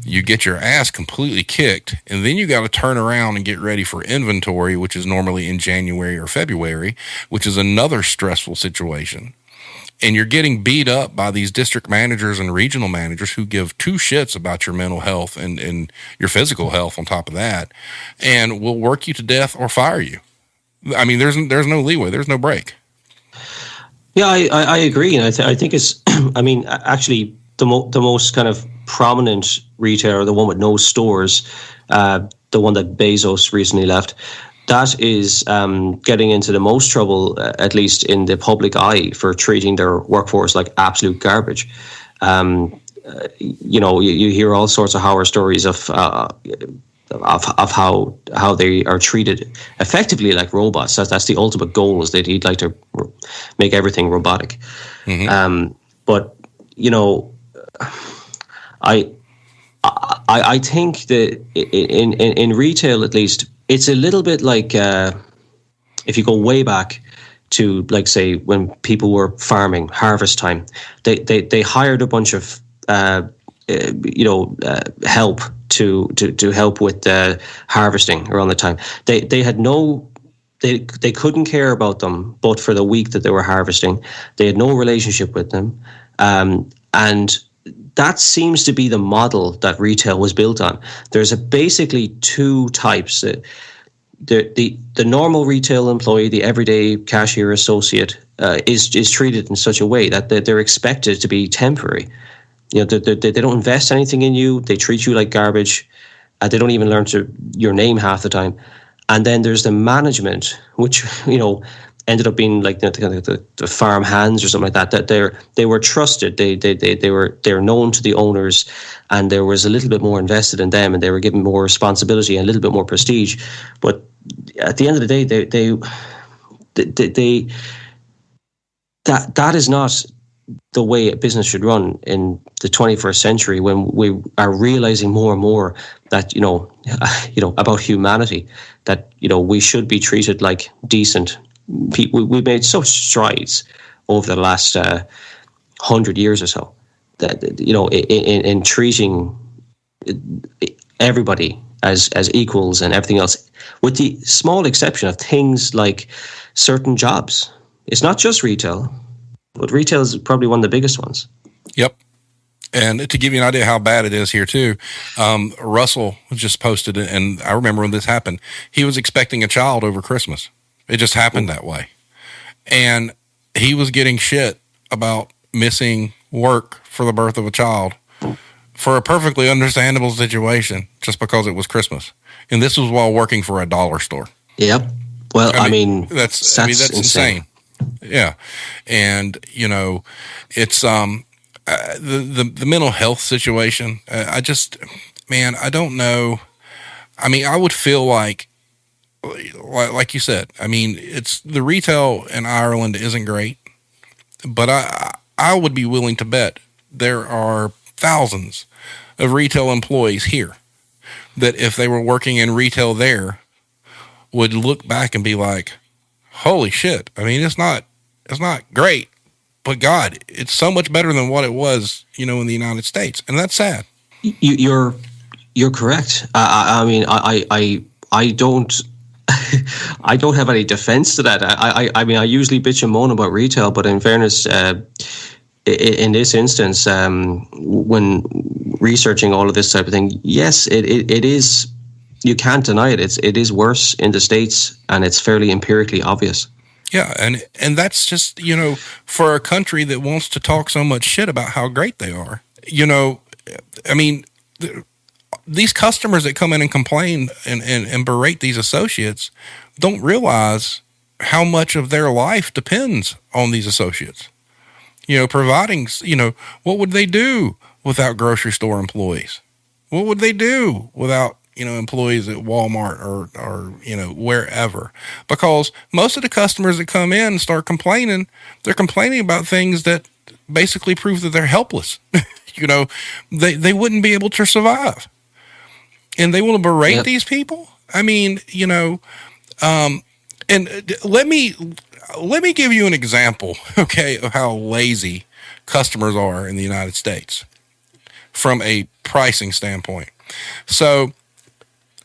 you get your ass completely kicked, and then you got to turn around and get ready for inventory, which is normally in January or February, which is another stressful situation. and you're getting beat up by these district managers and regional managers who give two shits about your mental health and your physical health on top of that, and will work you to death or fire you. I mean, there's no leeway. There's no break. Yeah, I agree. And I think it's, I mean, actually, the most kind of prominent retailer, the one with no stores, the one that Bezos recently left, that is getting into the most trouble, at least in the public eye, for treating their workforce like absolute garbage. You hear all sorts of horror stories of how they are treated effectively like robots. That's the ultimate goal, is that he'd like to make everything robotic. Mm-hmm. But I think that in retail, at least, it's a little bit like if you go way back to, like, say, when people were farming, harvest time, they hired a bunch of help to help with harvesting around the time. They had no. They couldn't care about them, but for the week that they were harvesting, they had no relationship with them, and that seems to be the model that retail was built on. There's basically two types. The normal retail employee, the everyday cashier associate, is treated in such a way that they're expected to be temporary. They don't invest anything in you. They treat you like garbage. They don't even learn your name half the time. And then there's the management, which ended up being like the farm hands or something like that. That they were trusted. They're known to the owners, and there was a little bit more invested in them, and they were given more responsibility and a little bit more prestige. But at the end of the day, that is not the way a business should run in the 21st century, when we are realizing more and more that about humanity, that we should be treated like decent people. We made such strides over the last 100 years or so, that in treating everybody as equals and everything else, with the small exception of things like certain jobs. It's not just retail, but retail is probably one of the biggest ones. Yep. And to give you an idea how bad it is here too, Russell just posted it, and I remember when this happened, he was expecting a child over Christmas. It just happened that way. And he was getting shit about missing work for the birth of a child for a perfectly understandable situation, just because it was Christmas. And this was while working for a dollar store. Yep. Well, I mean that's insane. Yeah. And, it's the mental health situation. I don't know. I mean, I would feel like you said, I mean, it's the retail in Ireland isn't great, but I would be willing to bet there are thousands of retail employees here that, if they were working in retail there, would look back and be like, holy shit. I mean, it's not great, but God, it's so much better than what it was, in the United States. And that's sad. You're correct. I mean, I don't I don't have any defense to that. I mean, I usually bitch and moan about retail, but in fairness, in this instance, when researching all of this type of thing, yes, it is. You can't deny it. It is worse in the States, and it's fairly empirically obvious. Yeah, and that's just, for a country that wants to talk so much shit about how great they are. I mean, these customers that come in and complain and berate these associates don't realize how much of their life depends on these associates. Providing, what would they do without grocery store employees? What would they do without, employees at Walmart or wherever? Because most of the customers that come in and start complaining, they're complaining about things that basically prove that they're helpless. They wouldn't be able to survive. And they want to berate these people. I mean, and let me give you an example, okay, of how lazy customers are in the United States from a pricing standpoint. So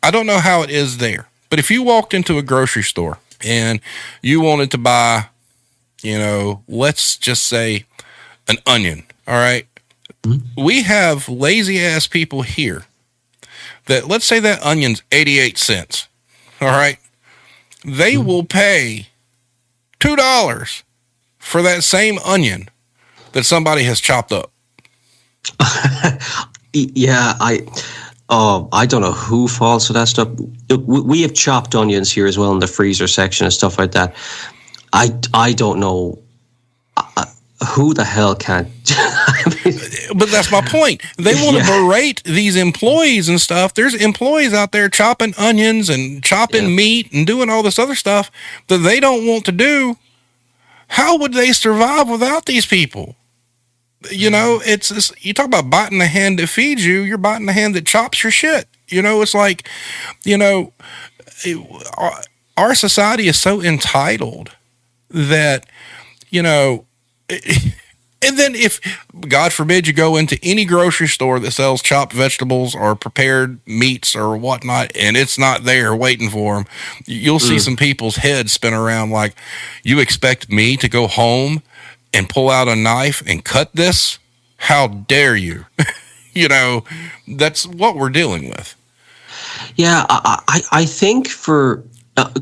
I don't know how it is there, but if you walked into a grocery store and you wanted to buy, let's just say an onion. All right. Mm-hmm. We have lazy ass people here that, let's say that onion's 88 cents. All right. They will pay $2 for that same onion that somebody has chopped up. Yeah, I don't know who falls for that stuff. We have chopped onions here as well in the freezer section and stuff like that. I don't know who the hell can't. But that's my point. They want to berate these employees and stuff. There's employees out there chopping onions and chopping meat and doing all this other stuff that they don't want to do. How would they survive without these people? It's you talk about biting the hand that feeds you. You're biting the hand that chops your shit. It's like, our society is so entitled that, and then if, God forbid, you go into any grocery store that sells chopped vegetables or prepared meats or whatnot, and it's not there waiting for them, you'll see some people's heads spin around like, you expect me to go home and pull out a knife and cut this? How dare you? That's what we're dealing with. Yeah, I think for,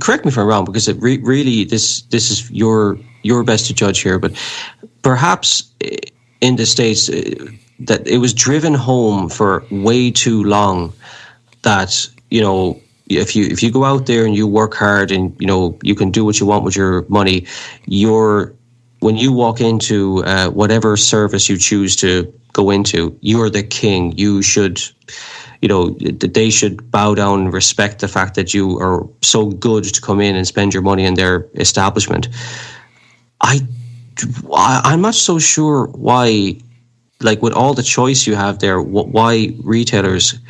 correct me if I'm wrong, because it really, this is your best to judge here, but perhaps in the States that it was driven home for way too long that, if you go out there and you work hard and, you can do what you want with your money, when you walk into whatever service you choose to go into, you're the king. You should, they should bow down and respect the fact that you are so good to come in and spend your money in their establishment. I'm not so sure why, like with all the choice you have there, why retailers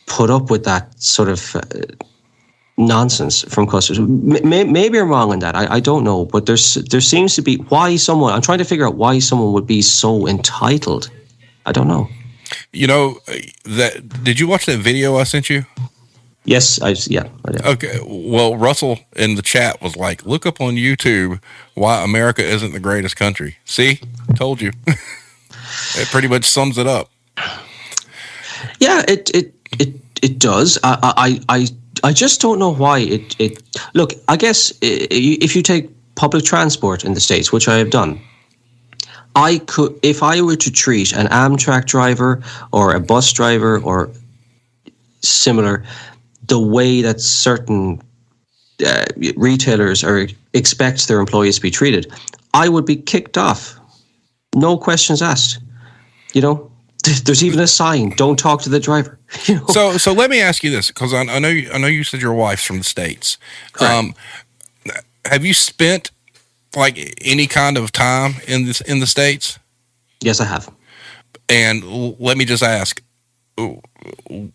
put up with that sort of nonsense from customers. Maybe I'm wrong on that. I don't know, but there seems to be I'm trying to figure out why someone would be so entitled. I don't know. Did you watch that video I sent you? Yes, I did. Okay. Well, Russell in the chat was like, look up on YouTube why America isn't the greatest country. See? Told you. It pretty much sums it up. Yeah, it does. I just don't know why it look, I guess if you take public transport in the States, which I have done, I could, if I were to treat an Amtrak driver or a bus driver or similar, the way that certain retailers expect their employees to be treated, I would be kicked off. No questions asked. There's even a sign: "Don't talk to the driver." So let me ask you this, because I know you said your wife's from the States. Have you spent like any kind of time in the States? Yes, I have. And let me just ask,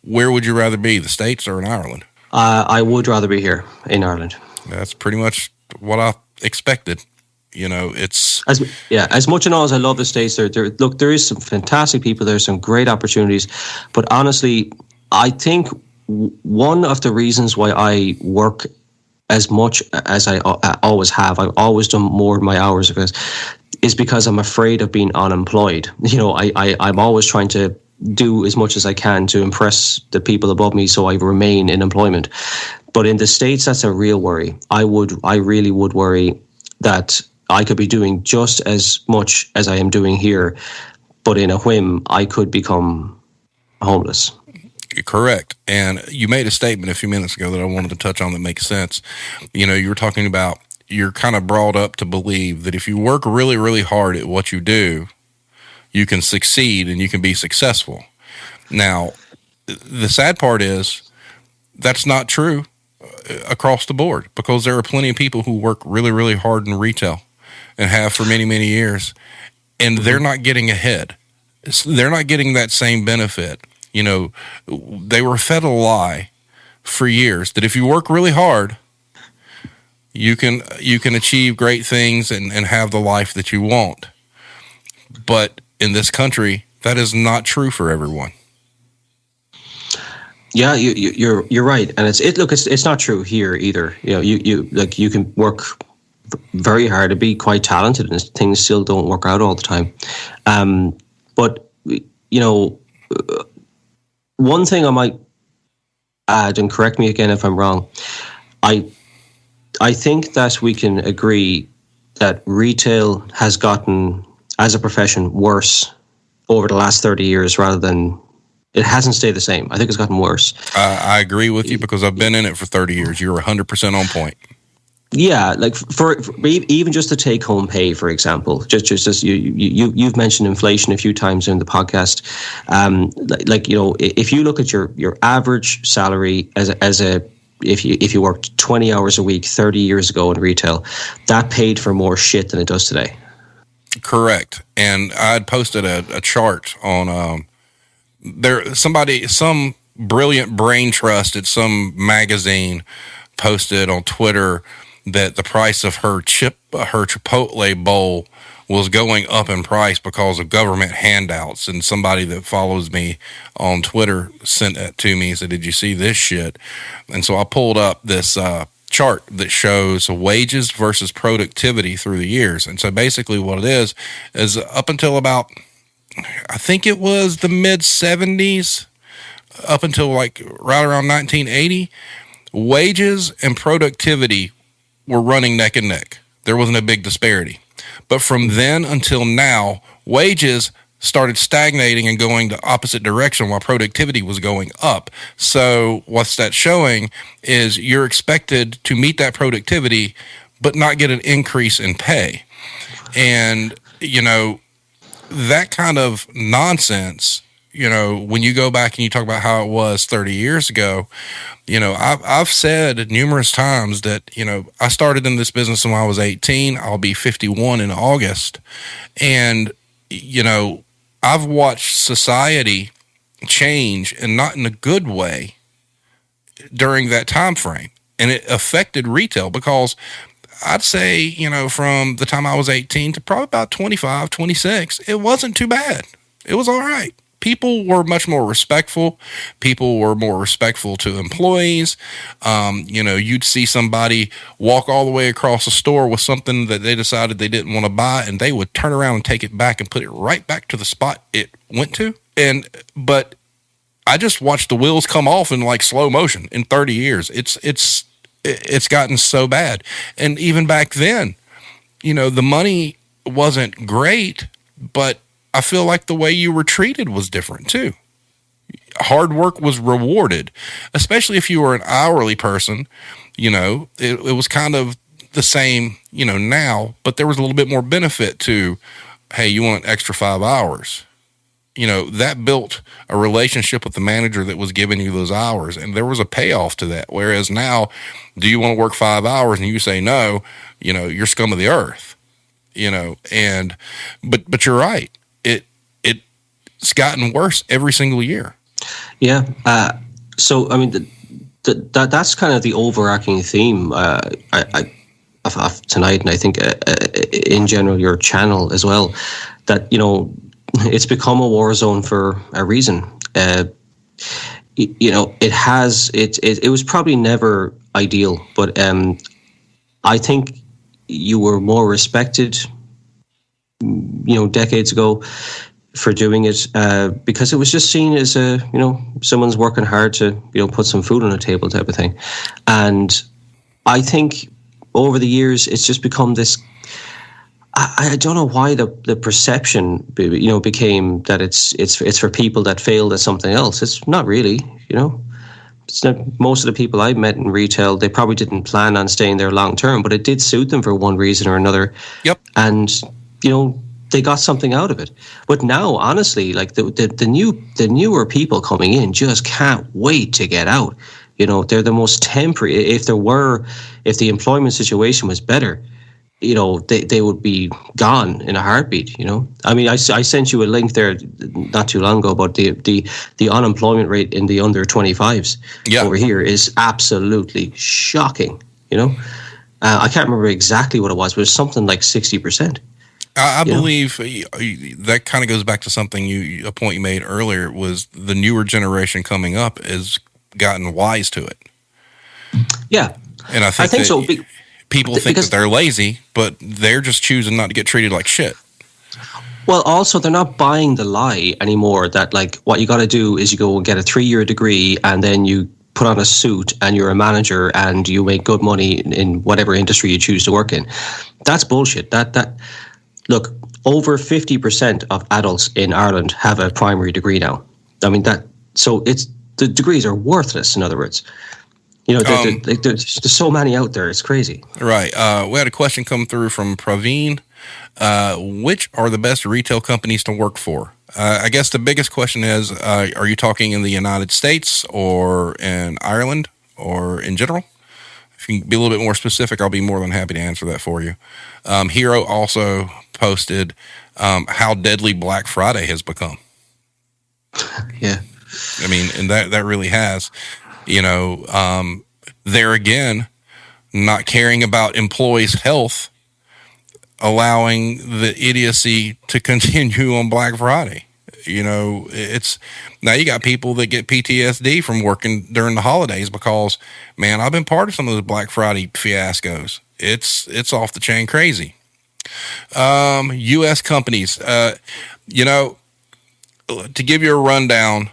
where would you rather be, the States or in Ireland? I would rather be here in Ireland. That's pretty much what I expected. It's as much and all as I love the States. There is some fantastic people. There's some great opportunities, but honestly, I think one of the reasons why I work as much as I always have, I've always done more of my hours of this, is because I'm afraid of being unemployed. I'm always trying to do as much as I can to impress the people above me so I remain in employment. But in the States, that's a real worry. I really would worry that I could be doing just as much as I am doing here, but in a whim, I could become homeless. Correct. And you made a statement a few minutes ago that I wanted to touch on that makes sense. You were talking about, you're kind of brought up to believe that if you work really, really hard at what you do, you can succeed and you can be successful. Now, the sad part is that's not true across the board, because there are plenty of people who work really, really hard in retail and have for many, many years, and they're not getting ahead. They're not getting that same benefit. They were fed a lie for years that if you work really hard, you can achieve great things and have the life that you want. But in this country, that is not true for everyone. Yeah, you're right, and it's not true here either. You can work very hard to be quite talented, and things still don't work out all the time. But one thing I might add, and correct me again if I'm wrong, I think that we can agree that retail has gotten, as a profession, worse over the last 30 years rather than, it hasn't stayed the same. I think it's gotten worse. I agree with you because I've been in it for 30 years. You're 100% on point. Yeah, like for even just the take-home pay, for example, just you've mentioned inflation a few times in the podcast. If you look at your average salary if you worked 20 hours a week 30 years ago in retail, that paid for more shit than it does today. Correct. And I had posted a chart on some brilliant brain trust at some magazine posted on Twitter that the price of her Chipotle bowl was going up in price because of government handouts. And somebody that follows me on Twitter sent that to me and said, "Did you see this shit?" And so I pulled up this chart that shows wages versus productivity through the years. And so basically what it is up until about, I think it was the mid 70s, up until like right around 1980, wages and productivity were running neck and neck. There wasn't a big disparity. But from then until now, wages started stagnating and going the opposite direction while productivity was going up. So what's that showing is you're expected to meet that productivity but not get an increase in pay. And, that kind of nonsense, when you go back and you talk about how it was 30 years ago, I've said numerous times that, I started in this business when I was 18. I'll be 51 in August. And, I've watched society change, and not in a good way, during that time frame. And it affected retail because I'd say, from the time I was 18 to probably about 25, 26, it wasn't too bad. It was all right. People were much more respectful. People were more respectful to employees. You'd see somebody walk all the way across the store with something that they decided they didn't want to buy, and they would turn around and take it back and put it right back to the spot it went to. But I just watched the wheels come off in like slow motion in 30 years. It's gotten so bad. And even back then, the money wasn't great, but I feel like the way you were treated was different too. Hard work was rewarded, especially if you were an hourly person. It was kind of the same, now, but there was a little bit more benefit to, hey, you want an extra 5 hours. That built a relationship with the manager that was giving you those hours, and there was a payoff to that. Whereas now, do you want to work 5 hours and you say no, you're scum of the earth, but you're right. It's gotten worse every single year. Yeah. So, I mean, that's kind of the overarching theme of tonight, and I think in general your channel as well, that, it's become a war zone for a reason. It was probably never ideal, but I think you were more respected, decades ago for doing it because it was just seen as someone's working hard to put some food on the table type of thing. And I think over the years it's just become this. I don't know why the perception became that it's for people that failed at something else. It's not really, It's not, most of the people I've met in retail, they probably didn't plan on staying there long term, but it did suit them for one reason or another. Yep. And they got something out of it. But now, honestly, like the newer people coming in just can't wait to get out. They're the most temporary. If the employment situation was better, they would be gone in a heartbeat. I mean, I sent you a link there not too long ago about the unemployment rate in the under 25s over here is absolutely shocking. I can't remember exactly what it was, but it's something like 60%. I believe that kind of goes back to something a point you made earlier, was the newer generation coming up has gotten wise to it. Yeah. And I think so. people think that they're lazy, but they're just choosing not to get treated like shit. Well, also, they're not buying the lie anymore that, like, what you got to do is you go and get a 3-year degree and then you put on a suit and you're a manager and you make good money in whatever industry you choose to work in. That's bullshit. Look, over 50% of adults in Ireland have a primary degree now. I mean, so the degrees are worthless, in other words. You know, there's so many out there. It's crazy. Right. We had a question come through from Praveen. Which are the best retail companies to work for? I guess the biggest question is, are you talking in the United States or in Ireland or in general? If you can be a little bit more specific, I'll be more than happy to answer that for you. Hero also posted how deadly Black Friday has become. Yeah. I mean, and that really has, you know, there again, not caring about employees' health, allowing the idiocy to continue on Black Friday. You know, it's now you got people that get PTSD from working during the holidays because, man, I've been part of some of those Black Friday fiascos. It's off the chain crazy. U.S. companies, you know, to give you a rundown,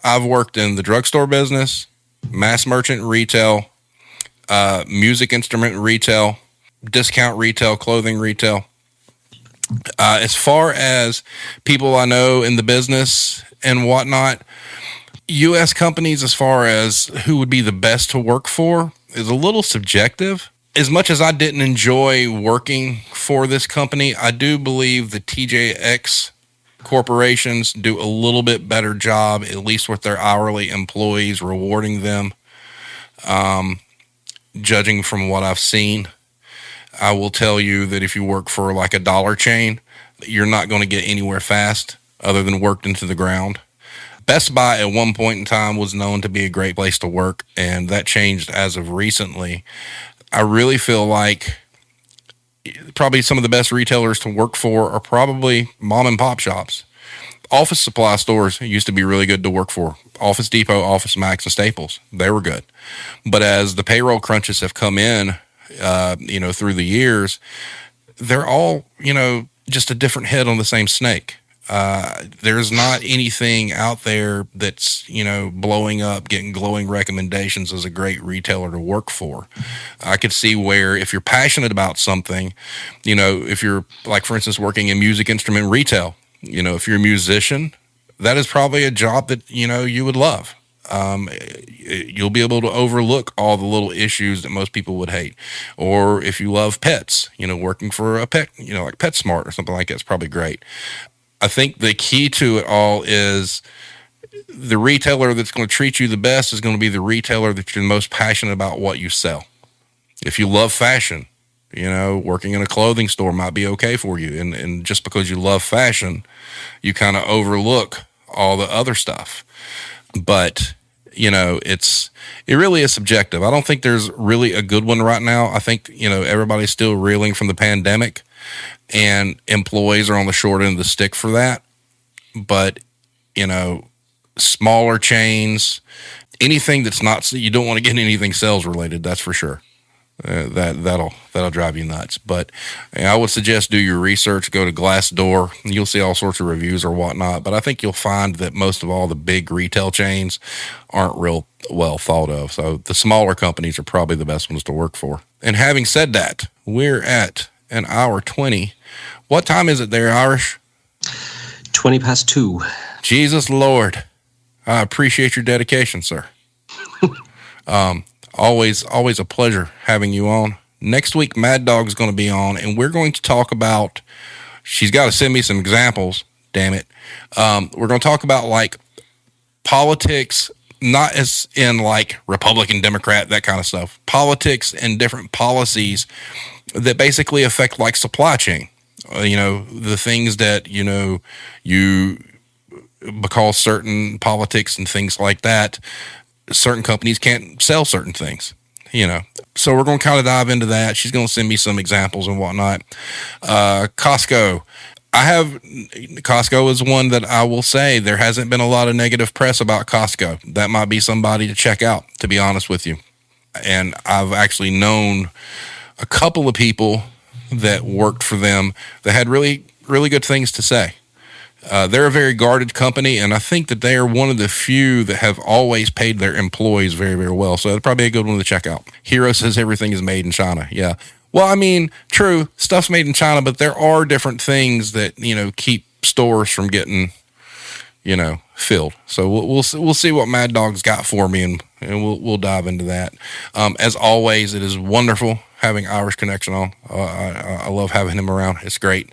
I've worked in the drugstore business, mass merchant retail, music instrument retail, discount retail, clothing retail. As far as people I know in the business and whatnot, U.S. companies, as far as who would be the best to work for, is a little subjective. As much as I didn't enjoy working for this company, I do believe the TJX corporations do a little bit better job, at least with their hourly employees, rewarding them, judging from what I've seen. I will tell you that if you work for like a dollar chain, you're not going to get anywhere fast other than worked into the ground. Best Buy at one point in time was known to be a great place to work, and that changed as of recently. I really feel like probably some of the best retailers to work for are probably mom and pop shops. Office supply stores used to be really good to work for. Office Depot, Office Max, and Staples, they were good. But as the payroll crunches have come in, through the years, they're all, just a different head on the same snake. There's not anything out there that's, blowing up, getting glowing recommendations as a great retailer to work for. I could see where if you're passionate about something, if you're like, for instance, working in music instrument retail, if you're a musician, that is probably a job that, you would love. You'll be able to overlook all the little issues that most people would hate. Or if you love pets, working for a pet, like PetSmart or something like that's probably great. I think the key to it all is the retailer that's going to treat you the best is going to be the retailer that you're most passionate about what you sell. If you love fashion, working in a clothing store might be okay for you. And just because you love fashion, you kind of overlook all the other stuff. But, it really is subjective. I don't think there's really a good one right now. I think, everybody's still reeling from the pandemic, and employees are on the short end of the stick for that. But, smaller chains, anything that's not, you don't want to get anything sales related, that's for sure. That'll drive you nuts. But I would suggest do your research, go to Glassdoor. You'll see all sorts of reviews or whatnot. But I think you'll find that most of all the big retail chains aren't real well thought of. So the smaller companies are probably the best ones to work for. And having said that, we're at an hour 20. What time is it there, Irish? 2:20. Jesus Lord. I appreciate your dedication, sir. Always a pleasure having you on. Next week, Mad Dog's going to be on, and we're going to talk about, she's got to send me some examples, damn it. We're going to talk about, like, politics, not as in, like, Republican, Democrat, that kind of stuff. Politics and different policies that basically affect, like, supply chain. The things that, because certain politics and things like that, certain companies can't sell certain things, So we're going to kind of dive into that. She's going to send me some examples and whatnot. Costco. Costco is one that I will say there hasn't been a lot of negative press about Costco. That might be somebody to check out, to be honest with you. And I've actually known a couple of people that worked for them that had really, really good things to say. They're a very guarded company, and I think that they are one of the few that have always paid their employees very, very well. So it's probably a good one to check out. Hero says everything is made in China. Yeah. Well, I mean, true, stuff's made in China, but there are different things that, keep stores from getting, filled. So we'll see what Mad Dog's got for me, and we'll dive into that. As always, it is wonderful having Irish Connection on. I love having him around. It's great.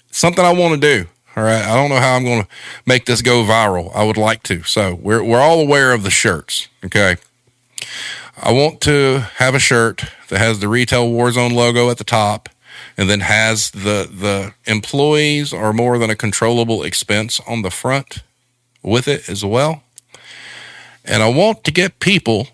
Something I want to do. All right. I don't know how I'm going to make this go viral. I would like to. So we're all aware of the shirts. Okay. I want to have a shirt that has the Retail Warzone logo at the top, and then has the employees are more than a controllable expense on the front with it as well. And I want to get people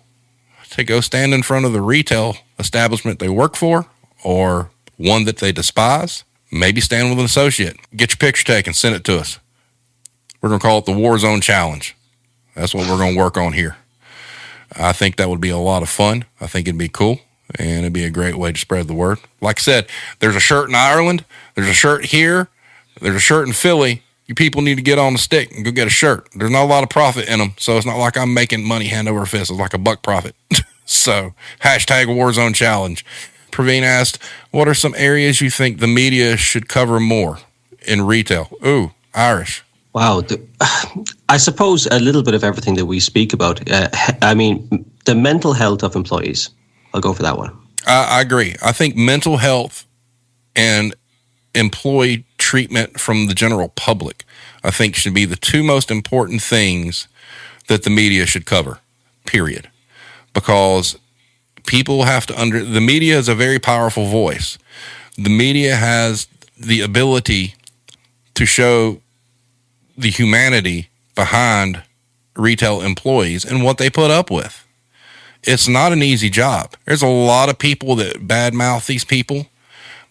to go stand in front of the retail establishment they work for, or one that they despise. Maybe stand with an associate. Get your picture taken, send it to us. We're going to call it the Warzone Challenge. That's what we're going to work on here. I think that would be a lot of fun. I think it'd be cool, and it'd be a great way to spread the word. Like I said, there's a shirt in Ireland. There's a shirt here. There's a shirt in Philly. You people need to get on the stick and go get a shirt. There's not a lot of profit in them, so it's not like I'm making money hand over fist. It's like a buck profit. So, hashtag Warzone Challenge. Praveen asked, what are some areas you think the media should cover more in retail? Ooh, Irish. Wow. I suppose a little bit of everything that we speak about. The mental health of employees. I'll go for that one. I agree. I think mental health and employee treatment from the general public, I think, should be the two most important things that the media should cover, period. Because people have to the media is a very powerful voice. The media has the ability to show the humanity behind retail employees and what they put up with. It's not an easy job. There's a lot of people that badmouth these people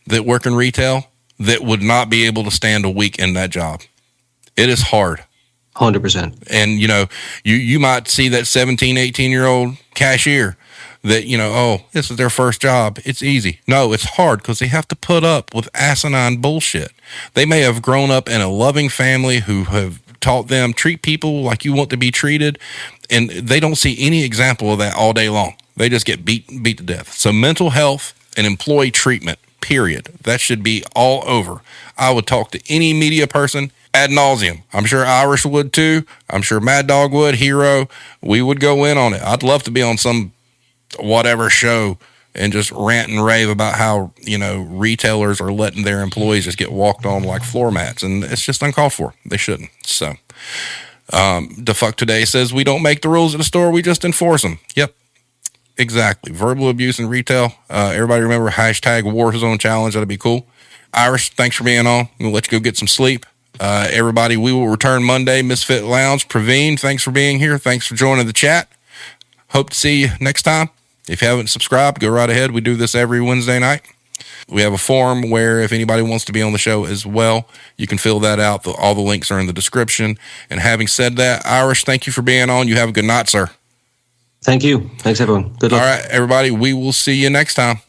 that work in retail that would not be able to stand a week in that job. It is hard. 100%. And, you might see that 17, 18-year-old cashier that, this is their first job. It's easy. No, it's hard because they have to put up with asinine bullshit. They may have grown up in a loving family who have taught them treat people like you want to be treated, and they don't see any example of that all day long. They just get beat to death. So mental health and employee treatment, period. That should be all over. I would talk to any media person ad nauseum. I'm sure Irish would too. I'm sure Mad Dog would, Hero. We would go in on it. I'd love to be on some whatever show and just rant and rave about how, retailers are letting their employees just get walked on like floor mats, and it's just uncalled for. They shouldn't. So, Defuck Today says, we don't make the rules at the store, we just enforce them. Yep, exactly. Verbal abuse in retail. Everybody remember hashtag Warzone Challenge. That'd be cool. Irish, thanks for being on. We'll let you go get some sleep. Everybody, we will return Monday. Misfit Lounge. Praveen, thanks for being here. Thanks for joining the chat. Hope to see you next time. If you haven't subscribed, go right ahead. We do this every Wednesday night. We have a forum where if anybody wants to be on the show as well, you can fill that out. All the links are in the description. And having said that, Irish, thank you for being on. You have a good night, sir. Thank you. Thanks, everyone. Good luck. All right, everybody. We will see you next time.